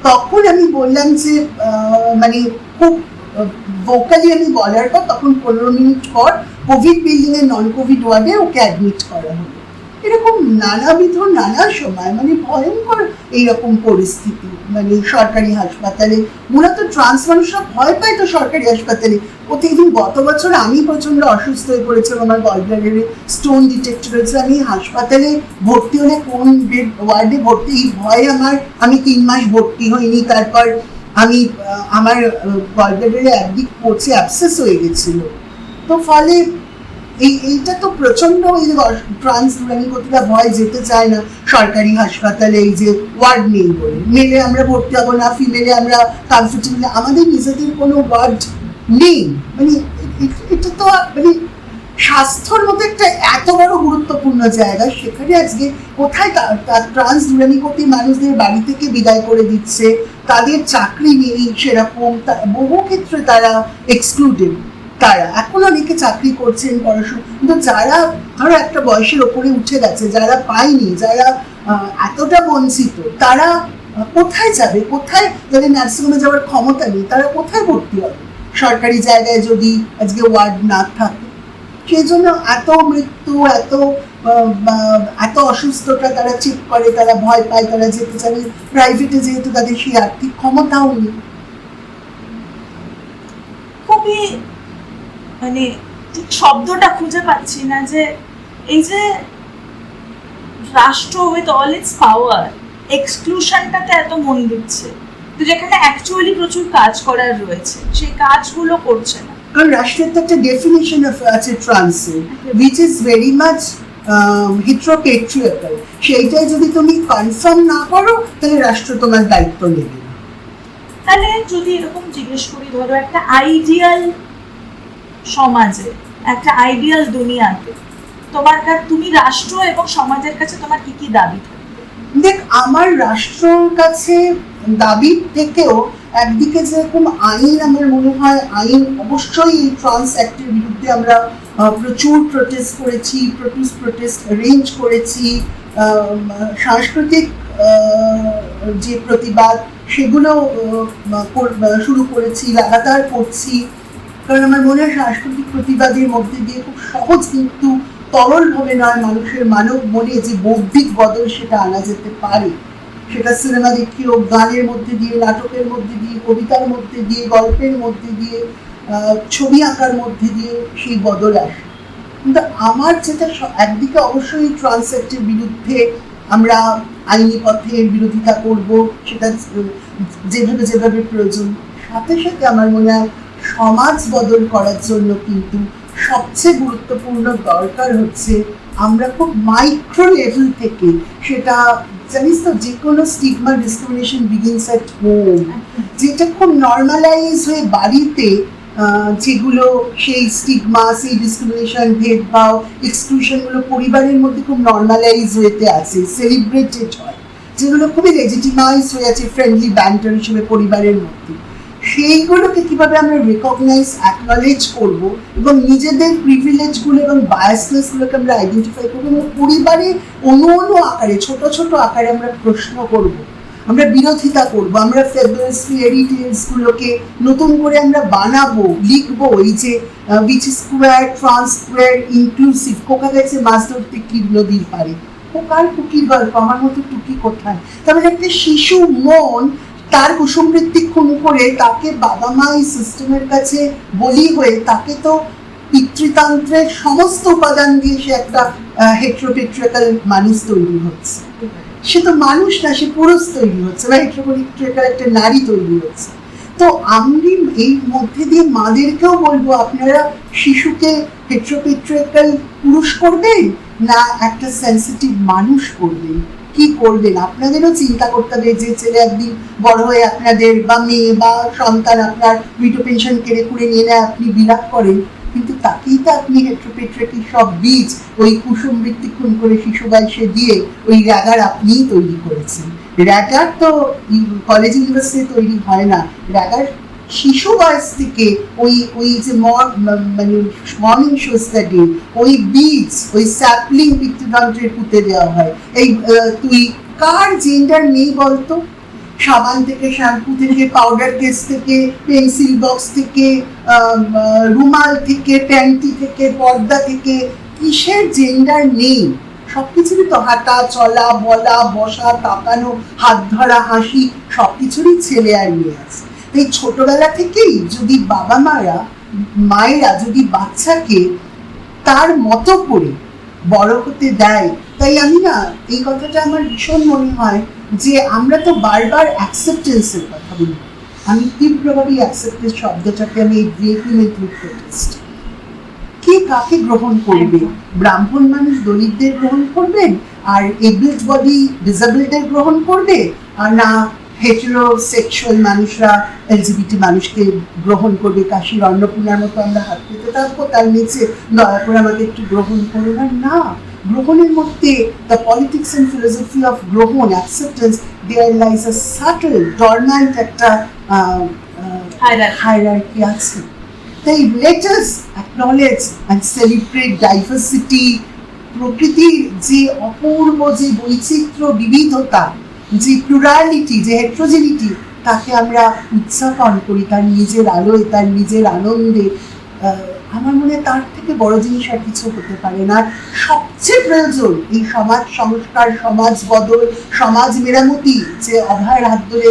তখন আমি বললাম যে মানে খুব ভোকালি আমি বলার পর তখন 15 মিনিট পর কোভিড বিল্ডিংয়ে নন কোভিড ওয়ার্ডে ওকে অ্যাডমিট করা হলো। এরকম নানাবিধ নানা সময় মানে ভয়ঙ্কর এইরকম পরিস্থিতি, মানে সরকারি হাসপাতালে মূলত ট্রান্স মানুষরা ভয় পায় তো সরকারি হাসপাতালে। প্রতিদিন গত বছর আমি প্রচণ্ড অসুস্থ হয়ে পড়েছিলাম, আমার গলব্লাডারে স্টোন ডিটেক্ট হয়েছে, আমি হাসপাতালে ভর্তি হলে কোন বেড ওয়ার্ডে ভর্তি, এই ভয়ে আমি 3 মাস ভর্তি হইনি। তারপর আমি আমার গলব্লাডারে একদিক পড়ছে অ্যাবসেস হয়ে গেছিল। তো ফলে এইটা তো প্রচন্ড, এই যে ট্রান্স জুরানিপতিরা ভয় যেতে চায় না সরকারি হাসপাতালে, এই যে ওয়ার্ড নেই বলে, মেলে আমরা ভর্তি হবো না, ফিমেলে আমরা কমফোর্টেবল, আমাদের নিজেদের কোনো ওয়ার্ড নেই। মানে এটা তো মানে স্বাস্থ্যর মতো একটা এত বড় গুরুত্বপূর্ণ জায়গা, সেখানে আজকে কোথায় ট্রান্স জুরানিপতি মানুষদের বাড়ি থেকে বিদায় করে দিচ্ছে, তাদের চাকরি নেই সেরকম, বহু ক্ষেত্রে তারা এক্সক্লুডেড। তারা এখন অনেকে চাকরি করছেন, পড়াশোনা, কিন্তু যারা ধরো একটা বয়সের ওপরে উঠে গেছে, যারা পায়নি, যারা এতটা বঞ্চিত, তারা কোথায় যাবে? কোথায়, যাদের নার্সিংহোমে যাওয়ার ক্ষমতা নেই, তারা কোথায় ভর্তি হবে সরকারি জায়গায় যদি আজকে ওয়ার্ড না থাকে? সেই জন্য এত মৃত্যু, এত অসুস্থতা তারা চেক করে, তারা ভয় পায়, তারা যেতে চায় প্রাইভেটে, যেহেতু তাদের সেই আর্থিক ক্ষমতাও নেই। খুবই মানে ঠিক শব্দটা খুঁজে পাচ্ছি না, যে এই যে রাষ্ট্র উইথ অল ইটস পাওয়ার এক্সক্লুশনটাতে এত মন দিচ্ছে, তো যেখানে অ্যাকচুয়ালি প্রচুর কাজ করার রয়েছে সেই কাজগুলো করছে না। কারণ রাষ্ট্রের তো একটা ডেফিনেশন আছে ট্রান্সের, উইচ ইজ ভেরি মাচ হেট্রোপেট্রিয়াকাল। সেইটাই যদি তুমি কনফার্ম না করো তাহলে রাষ্ট্র তোমার দায়িত্ব নেবে না। তাহলে যদি এরকম জিজ্ঞেস করি, ধরো একটা আইডিয়াল সমাজে, একটা আইডিয়াল দুনিয়াতে তুমি রাষ্ট্র এবং সমাজের কাছে তোমার কি কি দাবি থাকবে? দেখ, আমার রাষ্ট্রের কাছে দাবির থেকেও একদিকে যেরকম আইন, আমার মনে হয় আইন অবশ্যই এই ট্রান্স অ্যাক্টের বিরুদ্ধে আমরা প্রচুর প্রোটেস্ট করেছি, প্রোটেস্ট অ্যারেঞ্জ করেছি, সাংস্কৃতিক যে প্রতিবাদ সেগুলো শুরু করেছি, লাগাতার করছি। কারণ আমার মনে হয় সাংস্কৃতিক প্রতিবাদের মধ্যে দিয়ে খুব সহজ কিন্তু তরলভাবে নয়, মানুষের মানব মনে যে বৌদ্ধিক বদল সেটা আনা যেতে পারে। সেটা সিনেমা দেখি হোক, গানের মধ্যে দিয়ে, নাটকের মধ্যে দিয়ে, কবিতার মধ্যে দিয়ে, গল্পের মধ্যে দিয়ে, ছবি আঁকার মধ্যে দিয়ে সেই বদল আসে। কিন্তু আমার যেটা একদিকে অবশ্যই ট্রান্স অ্যাক্টের বিরুদ্ধে আমরা আইনি পথে বিরোধিতা করব, সেটা যেভাবে প্রয়োজন। সাথে সাথে আমার মনে হয় সমাজ বদল করার জন্য কিন্তু সবচেয়ে গুরুত্বপূর্ণ দরকার হচ্ছে আমরা খুব মাইক্রো লেভেল থেকে, সেটা জানিস তো, যে কোনো stigma discrimination begins at home, যেটা খুব নর্মালাইজ হয়ে বাড়িতে যেগুলো সেই স্টিগমা, সেই ডিসক্রিমিনেশন, ভেদভাব, এক্সক্লুশনগুলো পরিবারের মধ্যে খুব নর্মালাইজ হয়েতে আছে, সেলিব্রেটেড হয়, যেগুলো খুবই লেজিটিমাইজ হয়ে আছে ফ্রেন্ডলি ব্যান্টার হিসেবে পরিবারের মধ্যে, সেইগুলোকে কিভাবে আমরা রেকগনাইজ, অ্যাকনলেজ করব এবং নিজেদের প্রিভিলেজগুলো এবং বায়াসনেসগুলোকে আমরা আইডেন্টিফাই করবো এবং পরিবারে অন্য আকারে, ছোট ছোট আকারে আমরা প্রশ্ন করব, আমরা বিরোধিতা করব, আমরা ফেবলস, ফেয়ারি টেলসগুলোকে নতুন করে আমরা বানাবো, লিখবো। এই যে which square, trans square, inclusive, Coca গেছে মাছ ধরতে কি নদীর পারে, কোকার টুকির গল্প, আমার মতো টুকি কোথায়। তারপরে একটা শিশু মন তার কুসুমবৃত্তি খুন করে তাকে বাবা মা এই সিস্টেমের কাছে বলি হয়ে, তাকে তো পিতৃতন্ত্রের সমস্ত উপাদান দিয়ে সে একটা হেট্রোপেট্রিয়াকাল মানুষ তৈরি হচ্ছে। সে তো মানুষ না, সে পুরুষ তৈরি হচ্ছে, বা হেট্রোপেট্রিয়াকাল একটা নারী তৈরি হচ্ছে। তো আমি এই মধ্যে দিয়ে মাদেরকেও বলবো, আপনারা শিশুকে হেট্রোপেট্রিয়াকাল পুরুষ করবেন না একটা সেন্সিটিভ মানুষ করবেন? কি করবেন আপনাদেরও চিন্তা করতে হবে। যে ছেলে একদিন বড় হয়ে আপনাদের বা মেয়ে বা সন্তান আপনার ভিটো পেনশন কেড়ে কুড়ে নিয়ে নেয়, আপনি বিলাপ করেন, কিন্তু তাকেই তো আপনি হেট্রোপেট্রিয়াকাল সব বীজ ওই কুসুমবৃত্তি খুন করে শিশু বয়সে দিয়ে ওই র্যাগার আপনিই তৈরি করেছেন। র্যাগার তো কলেজ ইউনিভার্সিটি তৈরি হয় না, র্যাগার শিশু বয়স থেকে ওই যে মানে মর্নিং শোস্টাডি, ওই বীজ, ওই স্যাপলিং পিতৃতন্ত্রের পুঁতে দেওয়া হয়। এই তুই কার জেন্ডার নেই বলতো? সাবান থেকে, শ্যাম্পু থেকে, পাউডার কেস থেকে, পেন্সিল বক্স থেকে, রুমাল থেকে, প্যান্টি থেকে, পর্দা থেকে, কিসের জেন্ডার নেই? সবকিছুরই তো হাঁটা, চলা, বলা, বসা, তাকানো, হাত ধরা, হাসি, সবকিছুরই ছেলে আর মেয়ে আছে। এই ছোটবেলা থেকেই যদি বাবা মায়েরা যদি বাচ্চাকে তার মতো করে বড় হতে দেয়, তাই আমি না এই কথাটা আমার ভীষণ মনে হয় যে আমরা তো বারবার অ্যাকসেপ্টেন্সের কথা বলি। আমি তীব্রভাবে অ্যাকসেপ্টেন্স শব্দটাকে আমি ভেহিমেন্টলি প্রোটেস্ট। কে কাকে গ্রহণ করবে? ব্রাহ্মণ মানুষ দলিতদের গ্রহণ করবেন, আর এবলড বডি ডিসেবলদের গ্রহণ করবে, আর না হেটেরোসেক্সুয়াল মানুষরা এলজিবিটি মানুষকে গ্রহণ করবে? কাশীর অন্নপূর্ণার মতো আমরা হাত পেতে থাকবো তার নিচে, দয়া করে আমাকে একটু গ্রহণ করো না। গ্রহণের মধ্যে the politics and philosophy of গ্রহণ, acceptance, there lies a subtle dormant একটা হায়ারার্কি আছে। তাই let us acknowledge and celebrate diversity, প্রকৃতির যে অপূর্ব যে বৈচিত্র্য, বিবিধতা, যে প্লুরালিটি, যে হেট্রোজেনিটি, তাকে আমরা উদযাপন করি তার নিজের আলোয়, তার নিজের আনন্দে। আমার মনে হয় তার থেকে বড় জিনিস আর কিছু হতে পারে না। সবচেয়ে প্রয়োজন এই সমাজ সংস্কার, সমাজ বদল, সমাজ মেরামতি, যে অভয়ের হাত ধরে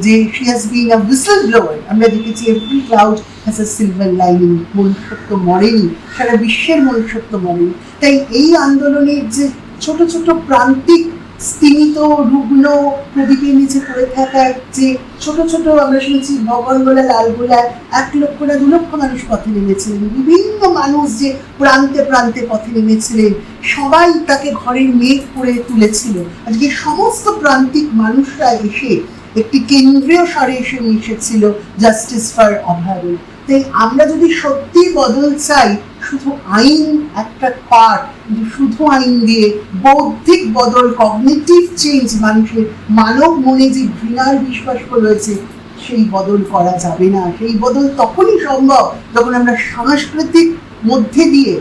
যে she has been a whistleblower, আমরা দেখেছি every cloud has a silver lining, মনুষ্যত্ব মরেনি, সারা বিশ্বের মনুষ্যত্ব মরেনি। তাই এই আন্দোলনের যে ছোট ছোট প্রান্তিক স্তিমিত রুগ্ন প্রদীপের নিচে পড়ে থাকা যে ছোট ছোট, আমরা শুনেছি ভগবানগোলা লালগোলায় 1 লক্ষ না 2 লক্ষ মানুষ পথে নেমেছিলেন, বিভিন্ন মানুষ যে প্রান্তে প্রান্তে পথে নেমেছিলেন, সবাই তাকে ঘরের মেঘ করে তুলেছিল। আজকে সমস্ত প্রান্তিক মানুষরা এসে একটি কেন্দ্রীয় স্বরে এসে মিশেছিল জাস্টিস ফর অভয়ারণ্য। তাই আমরা যদি সত্যি বদল চাই, শুধু আইন একটা পার্ট, কিন্তু শুধু আইন দিয়ে বৌদ্ধিক বদল, কগনিটিভ চেঞ্জ, মানুষের মানব মনে যে ঘৃণার বিশ্বাস রয়েছে সেই বদল করা যাবে না। সেই বদল তখনই সম্ভব যখন আমরা সাংস্কৃতিক মধ্যে দিয়ে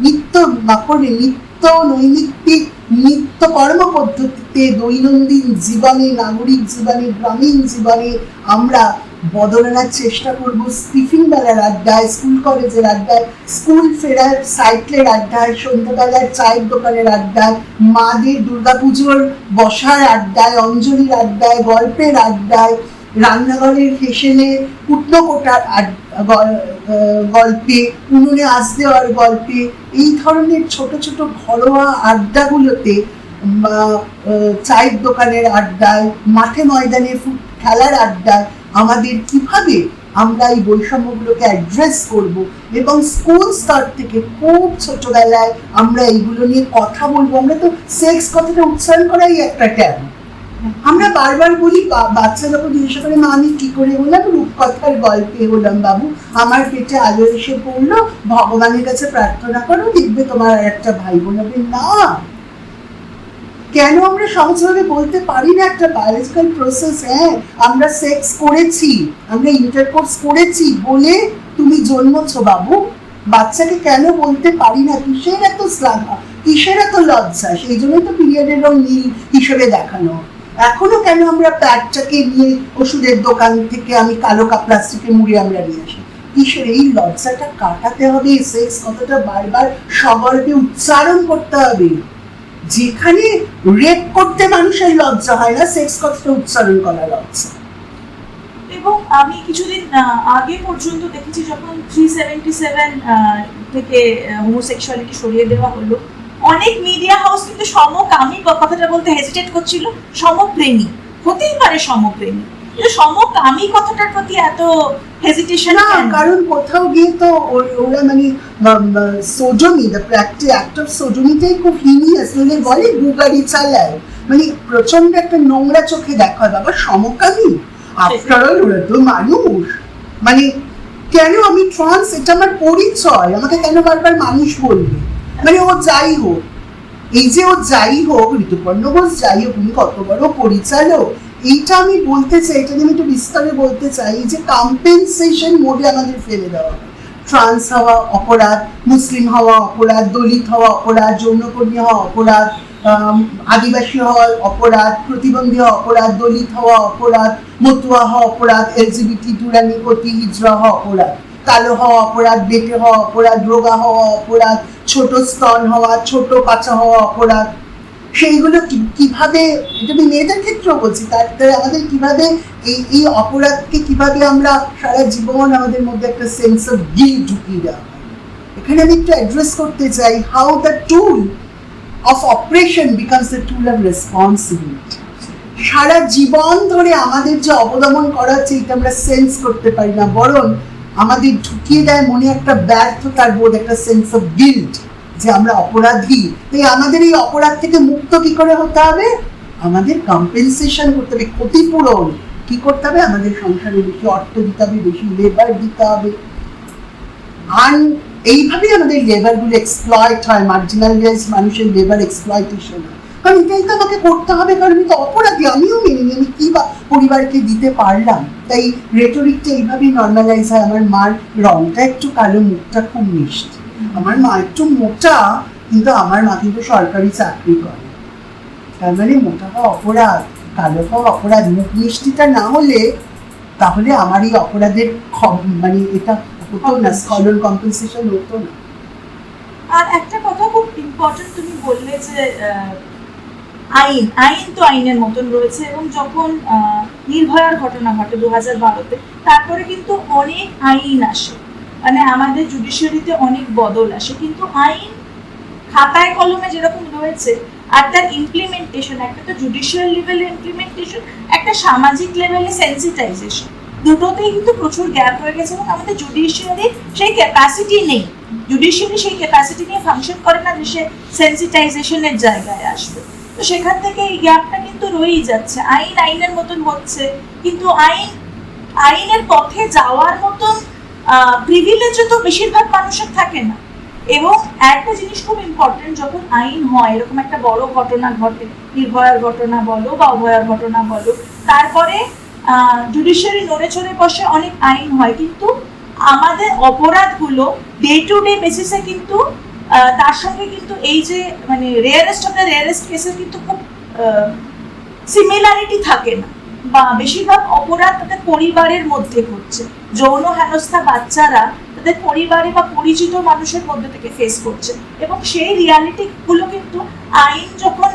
নিত্য নৈমিত্তিক নিত্য কর্ম পদ্ধতিতে দৈনন্দিন জীবনে, নাগরিক জীবনে, গ্রামীণ জীবনে আমরা বদল আনার চেষ্টা করব। টিফিন বেলার আড্ডায়, স্কুল কলেজের আড্ডায়, স্কুল ফেরার সাইকেলের আড্ডায়, সন্ধ্যাবেলার চায়ের দোকানের আড্ডায়, মাদের দুর্গাপুজোর বসার আড্ডায়, অঞ্জলির আড্ডায়, গল্পের আড্ডায়, রান্নাঘরের হেসেলে কুটনো কোটার গল্পে, উনুনে আঁচ দেওয়ার গল্পে, এই ধরনের ছোট ছোট ঘরোয়া আড্ডাগুলোতে, চায়ের দোকানের আড্ডায়, মাঠে ময়দানে খেলার আড্ডায় আমাদের কিভাবে আমরা এই বৈষম্যগুলোকে অ্যাড্রেস করব, এবং স্কুল স্তর থেকে খুব ছোটবেলায় আমরা এইগুলো নিয়ে কথা বলবো। আমরা তো সেক্স কথাটা উচ্চারণ করাই একটা ট্যাব। আমরা বারবার বলি, বাচ্চা যখন জিজ্ঞাসা করে মা আমি কি করে বললাম, রূপকথার গল্পে বললাম বাবু আমার পেটে আলো এসে পড়লো, ভগবানের কাছে প্রার্থনা করো, দেখবে তোমার একটা ভাই বোন হবে। না, কেন আমরা সহজভাবে বলতে পারি না? একটা বায়োলজিক্যাল প্রসেস। হ্যাঁ, আমরা সেক্স করেছি, আমরা ইন্টারকোর্স করেছি বলে তুমি জন্মছো বাবু। বাচ্চাকে কেন বলতে পারি না? কিসের এত শ্লাঘা, কিসের এত লজ্জা? সেই জন্যই তো পিরিয়ডের রং নীল হিসেবে দেখানো। এখনো কেন আমরা প্যাডটাকে নিয়ে ওষুধের দোকান থেকে আমি কালো প্লাস্টিকে মুড়ে আমরা নিয়ে আসি? কিসের এই লজ্জাটা কাটাতে হবে? সেক্স কথাটা বারবার সগর্বে উচ্চারণ করতে হবে। যেখানে রেপ করতে মানুষের লজ্জা হয় না, সেক্স কথাটা উচ্চারণ করা লজ্জা। এবং আমি কিছুদিন আগে পর্যন্ত দেখেছি যখন 377 থেকে হোমোসেক্সুয়ালিটি সরিয়ে দেওয়া হলো, অনেক মিডিয়া হাউস কিন্তু সমকামী কথাটা বলতে হেজিটেট করছিল। সমপ্রেমী হতেই পারে, সমপ্রেমী, কিন্তু সমকামী কথাটার প্রতি এত হেজিটেশন না, কারণ কোথাও গিয়ে তো ওরা মানে sodomy, the practice act of সোডমিটাই খুব হিনিয়াস, মানে বলে গুগাড়ি চালায়, মানে প্রচন্ড একটা নোংরা চোখে দেখা হয়। বাবা সমকামী, আফটার অল ওরা তো মানুষ। মানে কেন আমি ট্রান্স, এটা আমার পরিচয়, আমাকে কেন বারবার মানুষ বলবে? মানে ও যাই হোক, এই যে ও যাই হোক, ঋতুপর্ণ ঘোষ যাই হোক, উনি কত বড় পরিচালক, এইটা আমি বলতে চাই, এটা নিয়ে একটু বিস্তারে বলতে চাই যে কম্পেনসেশন মোডে আমাদের ফেলে দেওয়া হয়। ট্রান্স হওয়া অপরাধ, মুসলিম হওয়া অপরাধ, দলিত হওয়া অপরাধ, যৌনকর্মী হওয়া অপরাধ, আদিবাসী হওয়া অপরাধ, প্রতিবন্ধী হওয়া অপরাধ, দলিত হওয়া অপরাধ, মতুয়া হওয়া অপরাধ, এলজিবিটি দুরানি গতি হিজড়া হওয়া অপরাধ, কালো হওয়া অপরাধ, বেটে হওয়া অপরাধ, রোগা হওয়া অপরাধ, ছোট স্তন হওয়া, ছোট কাঁচা হওয়া অপরাধ। সেইগুলো কিভাবে, এটা আমি মেয়েদের ক্ষেত্রেও বলছি, তার আমাদের কিভাবে এই অপরাধকে কিভাবে আমরা সারা জীবন আমাদের মধ্যে একটা সেন্স অফ গিল্ট ঢুকিয়ে দেওয়া হয়। এখানে আমি একটু অ্যাড্রেস করতে চাই how the tool of operation becomes the tool of responsibility. সারা জীবন ধরে আমাদের যে অবদমন করা হচ্ছে এটা আমরা সেন্স করতে পারি না, বরং আমাদের ঢুকিয়ে দেয় মনে একটা ব্যর্থতার বোধ, একটা সেন্স অফ গিল্ট যে আমরা অপরাধী। তাই আমাদের এই অপরাধ থেকে মুক্ত কি করে হতে হবে? আমাদের কম্পেনসেশন করতে হবে, ক্ষতিপূরণ কি করতে হবে? আমাদের সংসারে বেশি অর্থ দিতে হবে, বেশি লেবার দিতে হবে। আর এইভাবেই আমাদের লেবারগুলো এক্সপ্লয়েট হয়, মার্জিনালাইজ মানুষের লেবার এক্সপ্লয়টেশন হয়। কারণ এটাই তো আমাকে করতে হবে, কারণ আমি তো অপরাধী, আমিও মেনে নিই, আমি কি বা পরিবারকে দিতে পারলাম। তাই রেটরিকটা এইভাবেই নর্মালাইজ হয়। আমার মার রংটা একটু কালো, মুখটা খুব মিষ্টি। আমার মা একটু মোটা, কিন্তু আমার মা কিন্তু সরকারি চাকরি করে, তার মানে মোটা হওয়া অপরাধ, কালো হওয়া অপরাধ। মুখ মিষ্টিটা না হলে তাহলে আমার এই অপরাধের মানে এটা হতো না, স্কলার কম্পেনসেশন হতো না। আর একটা কথা খুব ইম্পর্টেন্ট তুমি বললে যে আইন তো আইনের মতন রয়েছে, এবং যখন নির্ভয়ার ঘটনা ঘটে 2012-তে, তারপরে কিন্তু অনেক আইন আসে, মানে আমাদের জুডিশিয়ারিতে অনেক বদল আসে, কিন্তু আইন খাতায় কলমে যেরকম রয়েছে আর তার ইমপ্লিমেন্টেশন, একটা তো জুডিশিয়াল লেভেলে ইমপ্লিমেন্টেশন, একটা সামাজিক লেভেলে সেন্সিটাইজেশন, দুটোতেই কিন্তু প্রচুর গ্যাপ হয়ে গেছে এবং আমাদের জুডিশিয়ারির সেই ক্যাপাসিটি নেই, জুডিশিয়ারি সেই ক্যাপাসিটি নিয়ে ফাংশন করে না যে সে সেন্সিটাইজেশনের জায়গায় আসবে। তো সেখান থেকে এই গ্যাপটা কিন্তু রয়েই যাচ্ছে। আইন আইনের মতন হচ্ছে, কিন্তু আইনের পথে যাওয়ার মতন প্রিভিলেজও তো বেশিরভাগ মানুষের থাকে না। এবং একটা জিনিস খুব ইম্পর্টেন্ট, যখন আইন হয়, এরকম একটা বড় ঘটনা ঘটে, নির্ভয়ার ঘটনা বলো বা অভয়ার ঘটনা বলো, তারপরে জুডিশিয়ারি নড়ে চড়ে বসে অনেক আইন হয়, কিন্তু আমাদের অপরাধগুলো ডে টু ডে বেসিসে কিন্তু তার সঙ্গে কিন্তু এই যে মানে রেয়ারেস্ট অফ দ্য রেয়ারেস্ট কেসের কিন্তু খুব সিমিলারিটি থাকে না, বা বেশিরভাগ অপরাধ তাদের পরিবারের মধ্যে ঘটছে, যৌন হেনস্থা বাচ্চারা তাদের পরিবারে বা পরিচিত মানুষের মধ্যে থেকে ফেস করছে, এবং সেই রিয়ালিটিগুলো কিন্তু আইন যখন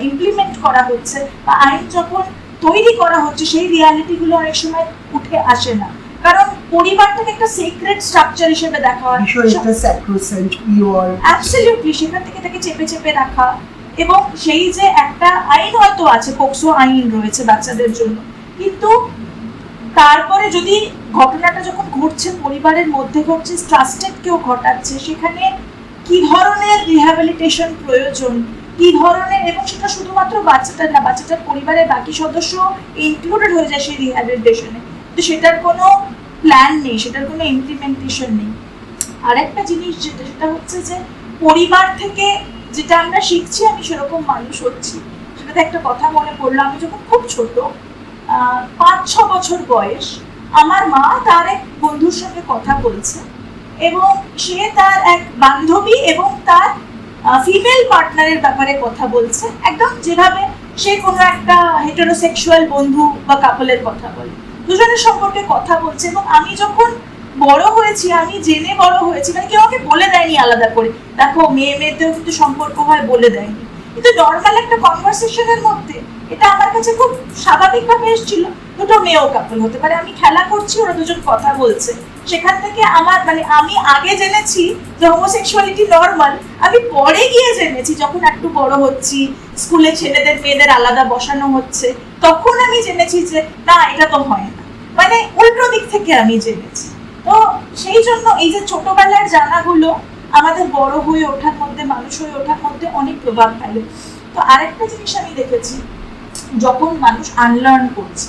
ইমপ্লিমেন্ট করা হচ্ছে বা আইন যখন তৈরি করা হচ্ছে, সেই রিয়ালিটিগুলো অনেক সময় উঠে আসে না, কারণ পরিবারটাকে একটা সিক্রেট স্ট্রাকচার হিসেবে দেখা হয়, অ্যাবসলিউটলি, সেখান থেকে তাকে চেপে চেপে রাখা। এবং সেই যে একটা আইন হয়তো আছে, পোক্সো আইন রয়েছে বাচ্চাদের জন্য, কিন্তু তারপরে যদি ঘটনাটা যখন ঘটছে পরিবারের মধ্যে ঘটছে, ট্রাস্টেড কেউ ঘটাচ্ছে, সেখানে কি ধরনের রিহ্যাবিলিটেশন প্রয়োজন, কি ধরনের, এবং সেটা শুধুমাত্র বাচ্চাটার না, বাচ্চাটার পরিবারের বাকি সদস্য ইনক্লুডেড হয়ে যায় সেই রিহ্যাবিলিটেশনে, তো সেটার কোনো প্ল্যান নেই, সেটার কোনো ইমপ্লিমেন্টেশন নেই। আর একটা জিনিস সেটা হচ্ছে যে পরিবার থেকে যেটা আমরা শিখছি, আমি সেরকম মানুষ হচ্ছি, সেটাতে একটা কথা মনে পড়লো। আমি যখন খুব ছোট, 5-6 বছর বয়স, আমার মা তার এক বন্ধুর সঙ্গে কথা বলছে, এবং সে তার এক বান্ধবী এবং তার ফিমেল পার্টনারের ব্যাপারে কথা বলছে, একদম যেভাবে সে কোনো একটা হেটেরোসেক্সুয়াল বন্ধু বা কাপলের কথা বলে, দুজনের সম্পর্কে কথা বলছে। এবং আমি যখন বড় হয়েছি, আমি জেনে বড় হয়েছি, মানে কেউ আমাকে বলে দেয়নি আলাদা করে, দেখো মেয়েদেরও কিন্তু সম্পর্ক হয়, বলে দেয়নি, কিন্তু নর্মাল একটা কনভারসেশনের মধ্যে এটা আমার কাছে খুব স্বাভাবিকভাবে এসেছিল। দুটো মেয়েও কাপল হতে পারে, আমি খেলা করছি, ওরা দুজন কথা বলছে, সেখান থেকে আমার মানে আমি আগে জেনেছি যে হোমোসেক্সুয়ালিটি নর্মাল, আমি পরে গিয়ে জেনেছি যখন একটু বড় হচ্ছি, স্কুলে ছেলেদের মেয়েদের আলাদা বসানো হচ্ছে, তখন আমি জেনেছি যে না, এটা তো হয় না, মানে উল্টো দিক থেকে আমি জেনেছি। তো সেই জন্য এই যে ছোটবেলার জানাগুলো আমাদের বড় হয়ে ওঠার মধ্যে, মানুষ হয়ে ওঠার মধ্যে অনেক প্রভাব ফেলে। তো আরেকটা জিনিস আমি দেখেছি, যখন মানুষ আনলার্ন করছে,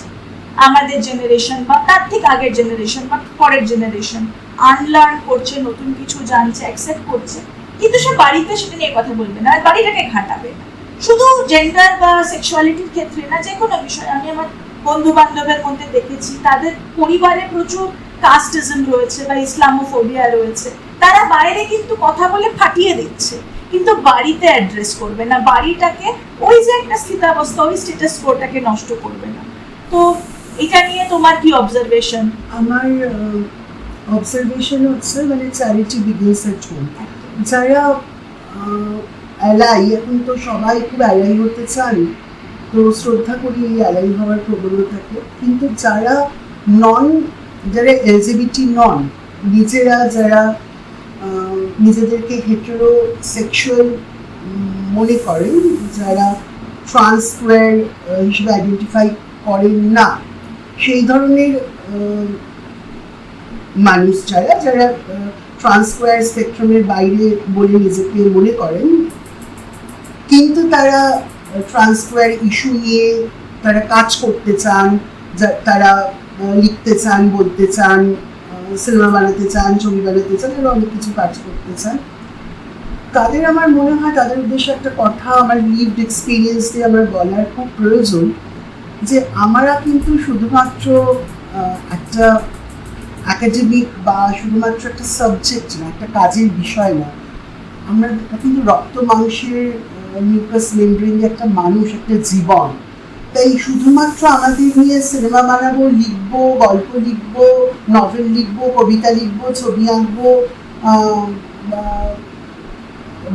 আমাদের জেনারেশন বা তার ঠিক আগের জেনারেশন বা পরের জেনারেশন আনলার্ন করছে, নতুন কিছু জানছে, অ্যাকসেপ্ট করছে, কিন্তু সে বাড়িতে সেটা নিয়ে কথা বলবে না, বাড়িটাকে ঘাঁটাবে না, শুধু জেন্ডার বা সেক্সুয়ালিটির ক্ষেত্রে না, যে কোনো বিষয়। আমি আমার বন্ধু বান্ধবের মধ্যে দেখেছি তাদের পরিবারে প্রচুর কাস্টিজম রয়েছে বা ইসলামোফোবিয়া রয়েছে, তারা বাইরে কিন্তু কথা বলে ফাটিয়ে দিচ্ছে, কিন্তু বাড়িতে অ্যাড্রেস করবে না, বাড়িটাকে ওই যে একটা স্থিতাবস্থা, ওই স্ট্যাটাস কোটাকে নষ্ট করবে না। তো এটা নিয়ে তোমার কি অবজারভেশন? আমার অবজারভেশন হচ্ছে মানে চ্যারিটি বিগিনস এট হোম। যারা অ্যালাই, এখন তো সবাই খুব অ্যালাই হতে চান, তো শ্রদ্ধা করি এই অ্যালাই হওয়ার প্রবণতাকে, কিন্তু যারা যারা এলজিবিটি নন, নিজেরা যারা নিজেদেরকে হেটেরোসেক্সুয়াল মনে করেন, যারা ট্রান্সকুয়ার হিসেবে আইডেন্টিফাই করেন না, সেই ধরনের মানুষ যারা ট্রান্সকুয়ার স্পেকট্রামের বাইরে বলে নিজেকে মনে করেন, কিন্তু তারা ট্রান্সকুয়ার ইস্যু নিয়ে তারা কাজ করতে চান, তারা লিখতে চান, বলতে চান, সিনেমা বানাতে চান, ছবি বানাতে চান, এরা অনেক কিছু কাজ করতে চান, তাদের আমার মনে হয় তাদের উদ্দেশ্যে একটা কথা আমার লিভড এক্সপিরিয়েন্স দিয়ে আমার বলার খুব প্রয়োজন, যে আমরা কিন্তু শুধুমাত্র একটা একাডেমিক বা শুধুমাত্র একটা সাবজেক্ট না, একটা কাজের বিষয় না, আমরা কিন্তু রক্ত মাংসের নিউক্লিয়াস মেমব্রেন একটা মানুষ, একটা জীবন। তাই শুধুমাত্র আমাদের নিয়ে সিনেমা বানাবো, লিখবো, গল্প লিখবো, নভেল লিখবো, কবিতা লিখবো, ছবি আঁকবো,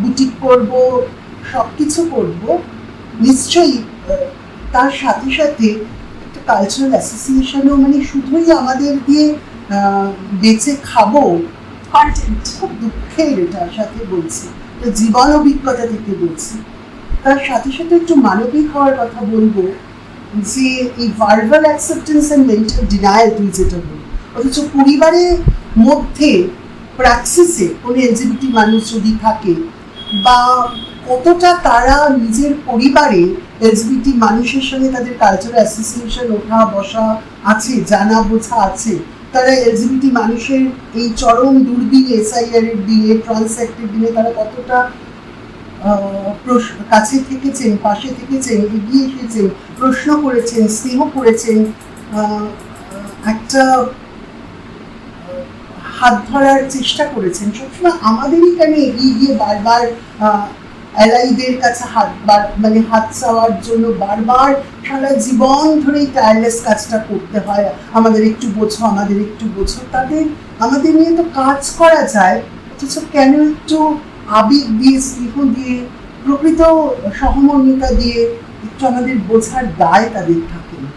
বুটিক করবো, সব কিছু করবো, নিশ্চয়ই তার সাথে সাথে একটা কালচারাল অ্যাসোসিয়েশনও, মানে শুধুই আমাদের দিয়ে বেঁচে খাবো কন্টেন্ট, খুব দুঃখের এটার সাথে বলছি, তো জীবন অভিজ্ঞতা থেকে বলছি, তার সাথে সাথে একটু মানবিক হওয়ার কথা বলবো, যে এই verbal acceptance and mental denial তুই যেটা বলি, অথচ পরিবারের মধ্যে প্র্যাকসিসে কোনো এলজিবিটি মানুষ যদি থাকে, বা কতটা তারা নিজের পরিবারে এলজিবিটি মানুষের সঙ্গে তাদের কালচারাল অ্যাসোসিয়েশন ওঠা বসা আছে, জানা বোঝা আছে, তারা এলজিবিটি মানুষের এই চরম দুর্দিনে, এসআইআর এর দিনে, ট্রান্স অ্যাক্টের দিনে তারা কতটা কাছে থেকেছেন, পাশে থেকেছেন, এগিয়ে এসেছেন, প্রশ্ন করেছেন, স্নেহ করেছেন, একটা হাত ধরার চেষ্টা করেছেন, সবসময় আমাদেরই কেন এগিয়ে গিয়ে বারবার অ্যালাইদের কাছে হাত চাওয়ার জন্য বারবার সারা জীবন ধরেই টায়ারলেস কাজটা করতে হয়, আমাদের একটু বোঝো, আমাদের একটু বোঝো। আমাদের নিয়ে তো কাজ করা যায়, অথচ কেন একটু আবেগ দিয়ে, স্নেহ দিয়ে, প্রকৃত সহমর্মিতা দিয়ে একটু আমাদের বোঝার দায় তাদের থাকে না।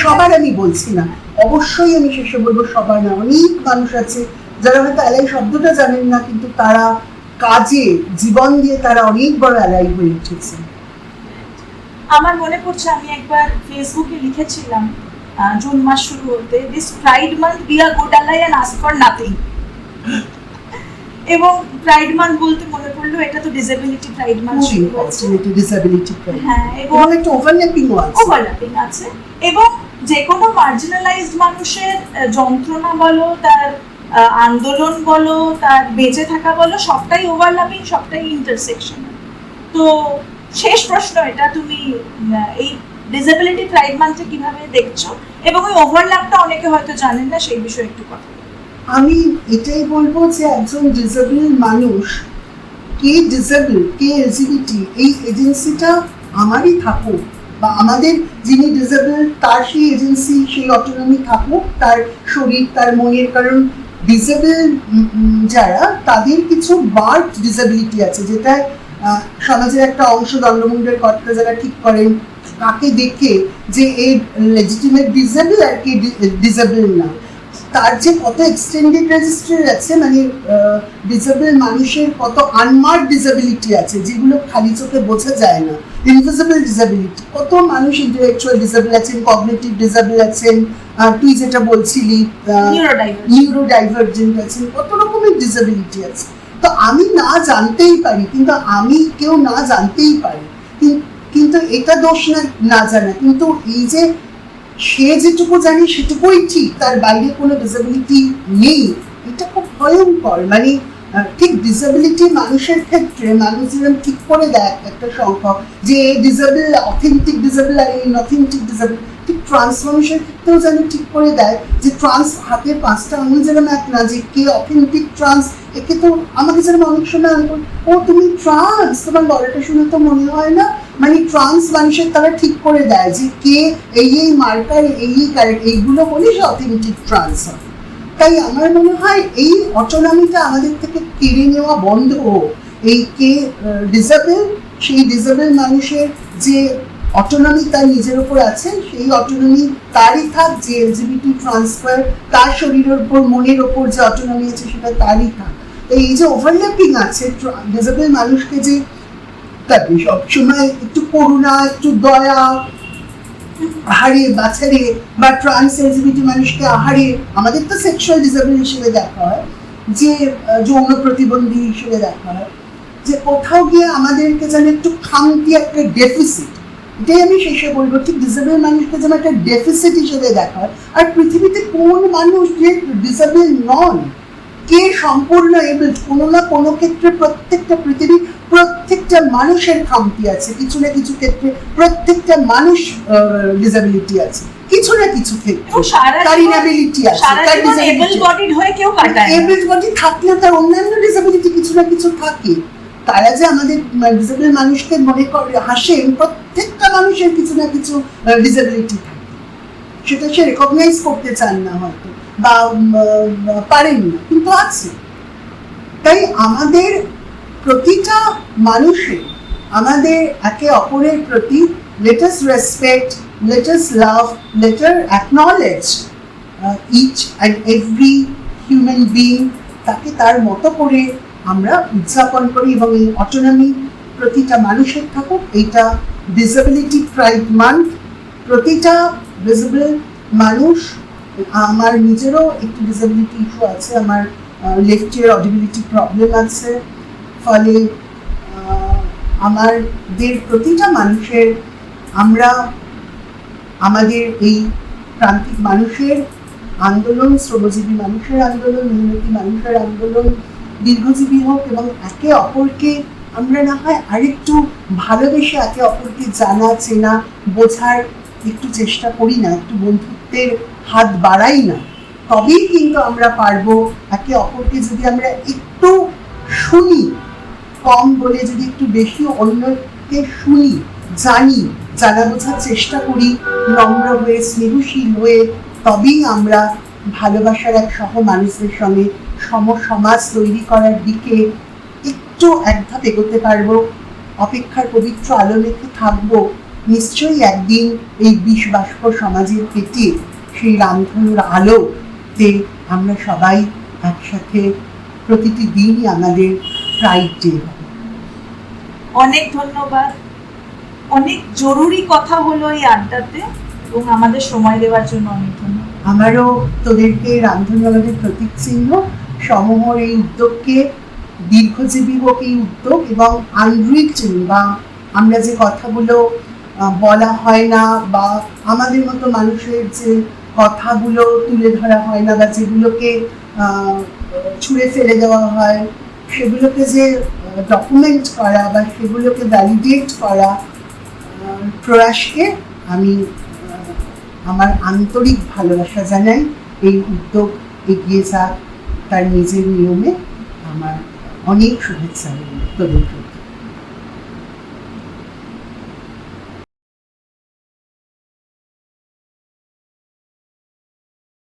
সবার আমি বলছি না, অবশ্যই আমি শেষে বলবো সবার না, অনেক মানুষ আছে যারা হয়তো অ্যালাই শব্দটা জানেন না, কিন্তু তারা কাজে জীবন দিয়ে তারা অনেক বড় অ্যালাই হয়ে উঠেছে। আমার মনে পড়ছে আমি একবার ফেসবুকে লিখেছিলাম জুন মাস শুরু হতে, this pride month be a good ally and ask for nothing. এবং প্রাইড মান্থ বলতে মনে পড়লো এটা তো ডিসেবিলিটি প্রাইড মান্থ শুরু হচ্ছে, ডিসেবিলিটি প্রাইড, হ্যাঁ, এবং একটা ওভারল্যাপিং আছে। এবং যে কোনো মার্জিনালাইজড মানুষের যন্ত্রণা বলো, তার আন্দোলন বলো, তার বেঁচে থাকা বলো, সবটাই ওভারল্যাপিং, সবটাই ইন্টারসেকশনাল। তো শেষ প্রশ্ন এটা, তুমি এই ডিসেবিলিটি প্রাইড মান্থে কিভাবে দেখছো, এবং ওই ওভারল্যাপটা অনেকে হয়তো জানেন না, সেই বিষয়ে একটু কথা। আমি এটাই বলবো যে একজন ডিসেবল মানুষ, কে ডিসেবল, কে এলজিবিটি, এই এজেন্সিটা আমারই থাকুক, বা আমাদের যিনি ডিসেবল তার সেই এজেন্সি, সেই অটোনমি থাকুক, তার শরীর, তার মনের। কারণ ডিসেবল যারা, তাদের কিছু বার্থ ডিসেবিলিটি আছে, যেটা সমাজের একটা অংশ, দণ্ডমুণ্ডের কর্তা যারা ঠিক করেন কাকে দেখে যে এই লেজিটিমেট ডিসেবল আর কে ডিসেবল না, তার যে কত এক্সটেন্ডেড রেজিস্টার আছে, মানে ডিসেবল মানুষের কত আনমার্কড ডিসেবিলিটি আছে যেগুলো খালি চোখে বোঝা যায় না, ইনভিজিবল ডিসেবিলিটি। কত মানুষ ইন্টেলেকচুয়াল ডিসেবল আছেন, কগনিটিভ ডিসেবল আছেন, তুই যেটা বলছিলি নিউরোডাইভার্জেন্ট আছেন, কত রকমের ডিসেবিলিটি আছে। তো আমি না জানতেই পারি, কিন্তু কেউ না জানতেই পারে, কিন্তু এটা দোষ না জানা, কিন্তু এই যে সে যেটুকু জানি সেটুকুই ঠিক, তার বাইরে কোনো ডিসেবিলিটি নেই, এটা খুব ভয়ঙ্কর। মানে ঠিক ডিসেবিলিটি মানুষের ক্ষেত্রে মানুষ যেরকম ঠিক করে দেয় একটা সংখ্যক, যে ডিসেবল, অথেন্টিক ডিসেবল আর ইনঅথেন্টিক ডিসেবল, ঠিক ট্রান্স মানুষের ক্ষেত্রেও যেন ঠিক করে দেয় যে ট্রান্স হাতে 5টা আঙুল যেরকম এক না, যে কে অথেন্টিক ট্রান্স। একে তো আমাকে যেরকম অনেক সময় ও তুমি ট্রান্স, তোমার গলাটা শুনে তো মনে হয় না, মানে ট্রান্স মানুষের তারা ঠিক করে দেয় যে কে এই মার্কার, এই ক্যারেক্টার, এইগুলো হলে সে অথেন্টিক ট্রান্স হবে। তাই আমার মনে হয় এই অটোনমিটা আমাদের থেকে কেড়ে নেওয়া বন্ধ। এই কে ডিসেবল, সেই ডিসেবল মানুষের যে অটোনমি তার নিজের উপর আছে, সেই অটোনমি তারই থাক। যে এলজিবিটি ট্রান্সফার, তার শরীরের উপর, মনের ওপর যে অটোনমি আছে সেটা তারই থাক। এই যে ওভারল্যাপিং আছে, ডিসেবল মানুষকে যে তাকে সবসময় একটু করুণা, একটু দয়া, আহারে বাছারে, বা ট্রান্স এলজিবিটি মানুষকে আহারে, আমাদের তো সেক্সুয়াল ডিসেবল হিসেবে দেখা হয়, যে যৌন প্রতিবন্ধী হিসেবে দেখা হয়, যে কোথাও গিয়ে আমাদেরকে যেন একটু খামতি, একটা ডেফিসিট, এটাই আমি শেষে বলবো, ঠিক ডিসেবল মানুষকে যেন একটা ডেফিসিট হিসেবে দেখা হয়। আর পৃথিবীতে কোন মানুষ যে ডিসেবল নন, কে সম্পূর্ণ এবেল, কোনো না কোনো ক্ষেত্রে পৃথিবীর প্রত্যেকটা মানুষের খামতি আছে, কিছু না কিছু ক্ষেত্রে প্রত্যেকটা মানুষ ডিসেবিলিটি আছে, কিছু না কিছু ক্ষেত্রে তার ইনএবিলিটি আছে, তার এবেল বডি থাকলে তার অন্যান্য ডিসেবিলিটি কিছু না কিছু থাকে। তারা যে আমাদের ডিসেবল মানুষকে মনে করে হাসেন, প্রত্যেকটা মানুষের কিছু না কিছু ডিসেবিলিটি থাকে, সেটা সে রেকগনাইজ করতে চান না হয়তো, বা পারেন না, কিন্তু আছে। তাই আমাদের প্রতিটা মানুষের, আমাদের একে অপরের প্রতি let us respect, let us love, let us acknowledge each and every human being, তাকে তার মতো করে আমরা উদযাপন করি, এবং এই অটোনমি প্রতিটা মানুষের থাকুক। এইটা ডিসেবিলিটি প্রাইড মান্থ, প্রতিটা ভিজিবল মানুষ, আমার নিজেরও একটু ডিসেবিলিটি ইস্যু আছে, আমার লেফট ইয়ার অডিবিলিটি প্রবলেম আছে, ফলে আমাদের প্রতিটা মানুষের, আমরা আমাদের এই প্রান্তিক মানুষের আন্দোলন, শ্রমজীবী মানুষের আন্দোলন, মেহনতি মানুষের আন্দোলন দীর্ঘজীবী হোক, এবং একে অপরকে আমরা না হয় আরেকটু ভালোবেসে একে অপরকে জানা, চেনা, বোঝার একটু চেষ্টা করি না, একটু বন্ধুত্বের হাত বাড়াই না, তবেই কিন্তু আমরা পারবো। একে অপরকে যদি আমরা একটু শুনি, কম বলে যদি একটু বেশি অন্যকে শুনি, জানি, জানা বোঝার চেষ্টা করি, নম্র হয়ে, স্নেহশীল হয়ে, তবেই আমরা ভালোবাসার এক সহ মানুষদের সঙ্গে সমাজ তৈরি করার দিকে একটু এক ধাপ এগোতে পারবো। অপেক্ষার পবিত্র আলো রেখে থাকবো। নিশ্চয়ই একদিন এই বিষ বাষ্প সমাজের পেটে সেই রামধনুর আলোতে আমরা সবাই একসাথে প্রতিটি দিনই আমাদের প্রাইড ডে হবে। অনেক ধন্যবাদ। অনেক জরুরি কথা হলো এই আড্ডাতে, এবং আমাদের সময় দেওয়ার জন্য অনেক ধন্যবাদ। আমারও তোদেরকে রামধনু আমাদের প্রতীক চিহ্ন সমূহর এই উদ্যোগকে দীর্ঘজীবী হোক এই উদ্যোগ, এবং আনরিটেন বা আমরা যে কথাগুলো বলা হয় না, বা আমাদের মতো মানুষের যে কথাগুলো তুলে ধরা হয় না, বা যেগুলোকে ছুঁড়ে ফেলে দেওয়া হয়, সেগুলোকে যে ডকুমেন্ট করা বা সেগুলোকে ভ্যালিডেট করা প্রয়াসকে আমি আমার আন্তরিক ভালোবাসা জানাই। এই উদ্যোগ এগিয়ে যাক তার নিজের নিয়মে। আমার অনেক শুভেচ্ছা তোদের।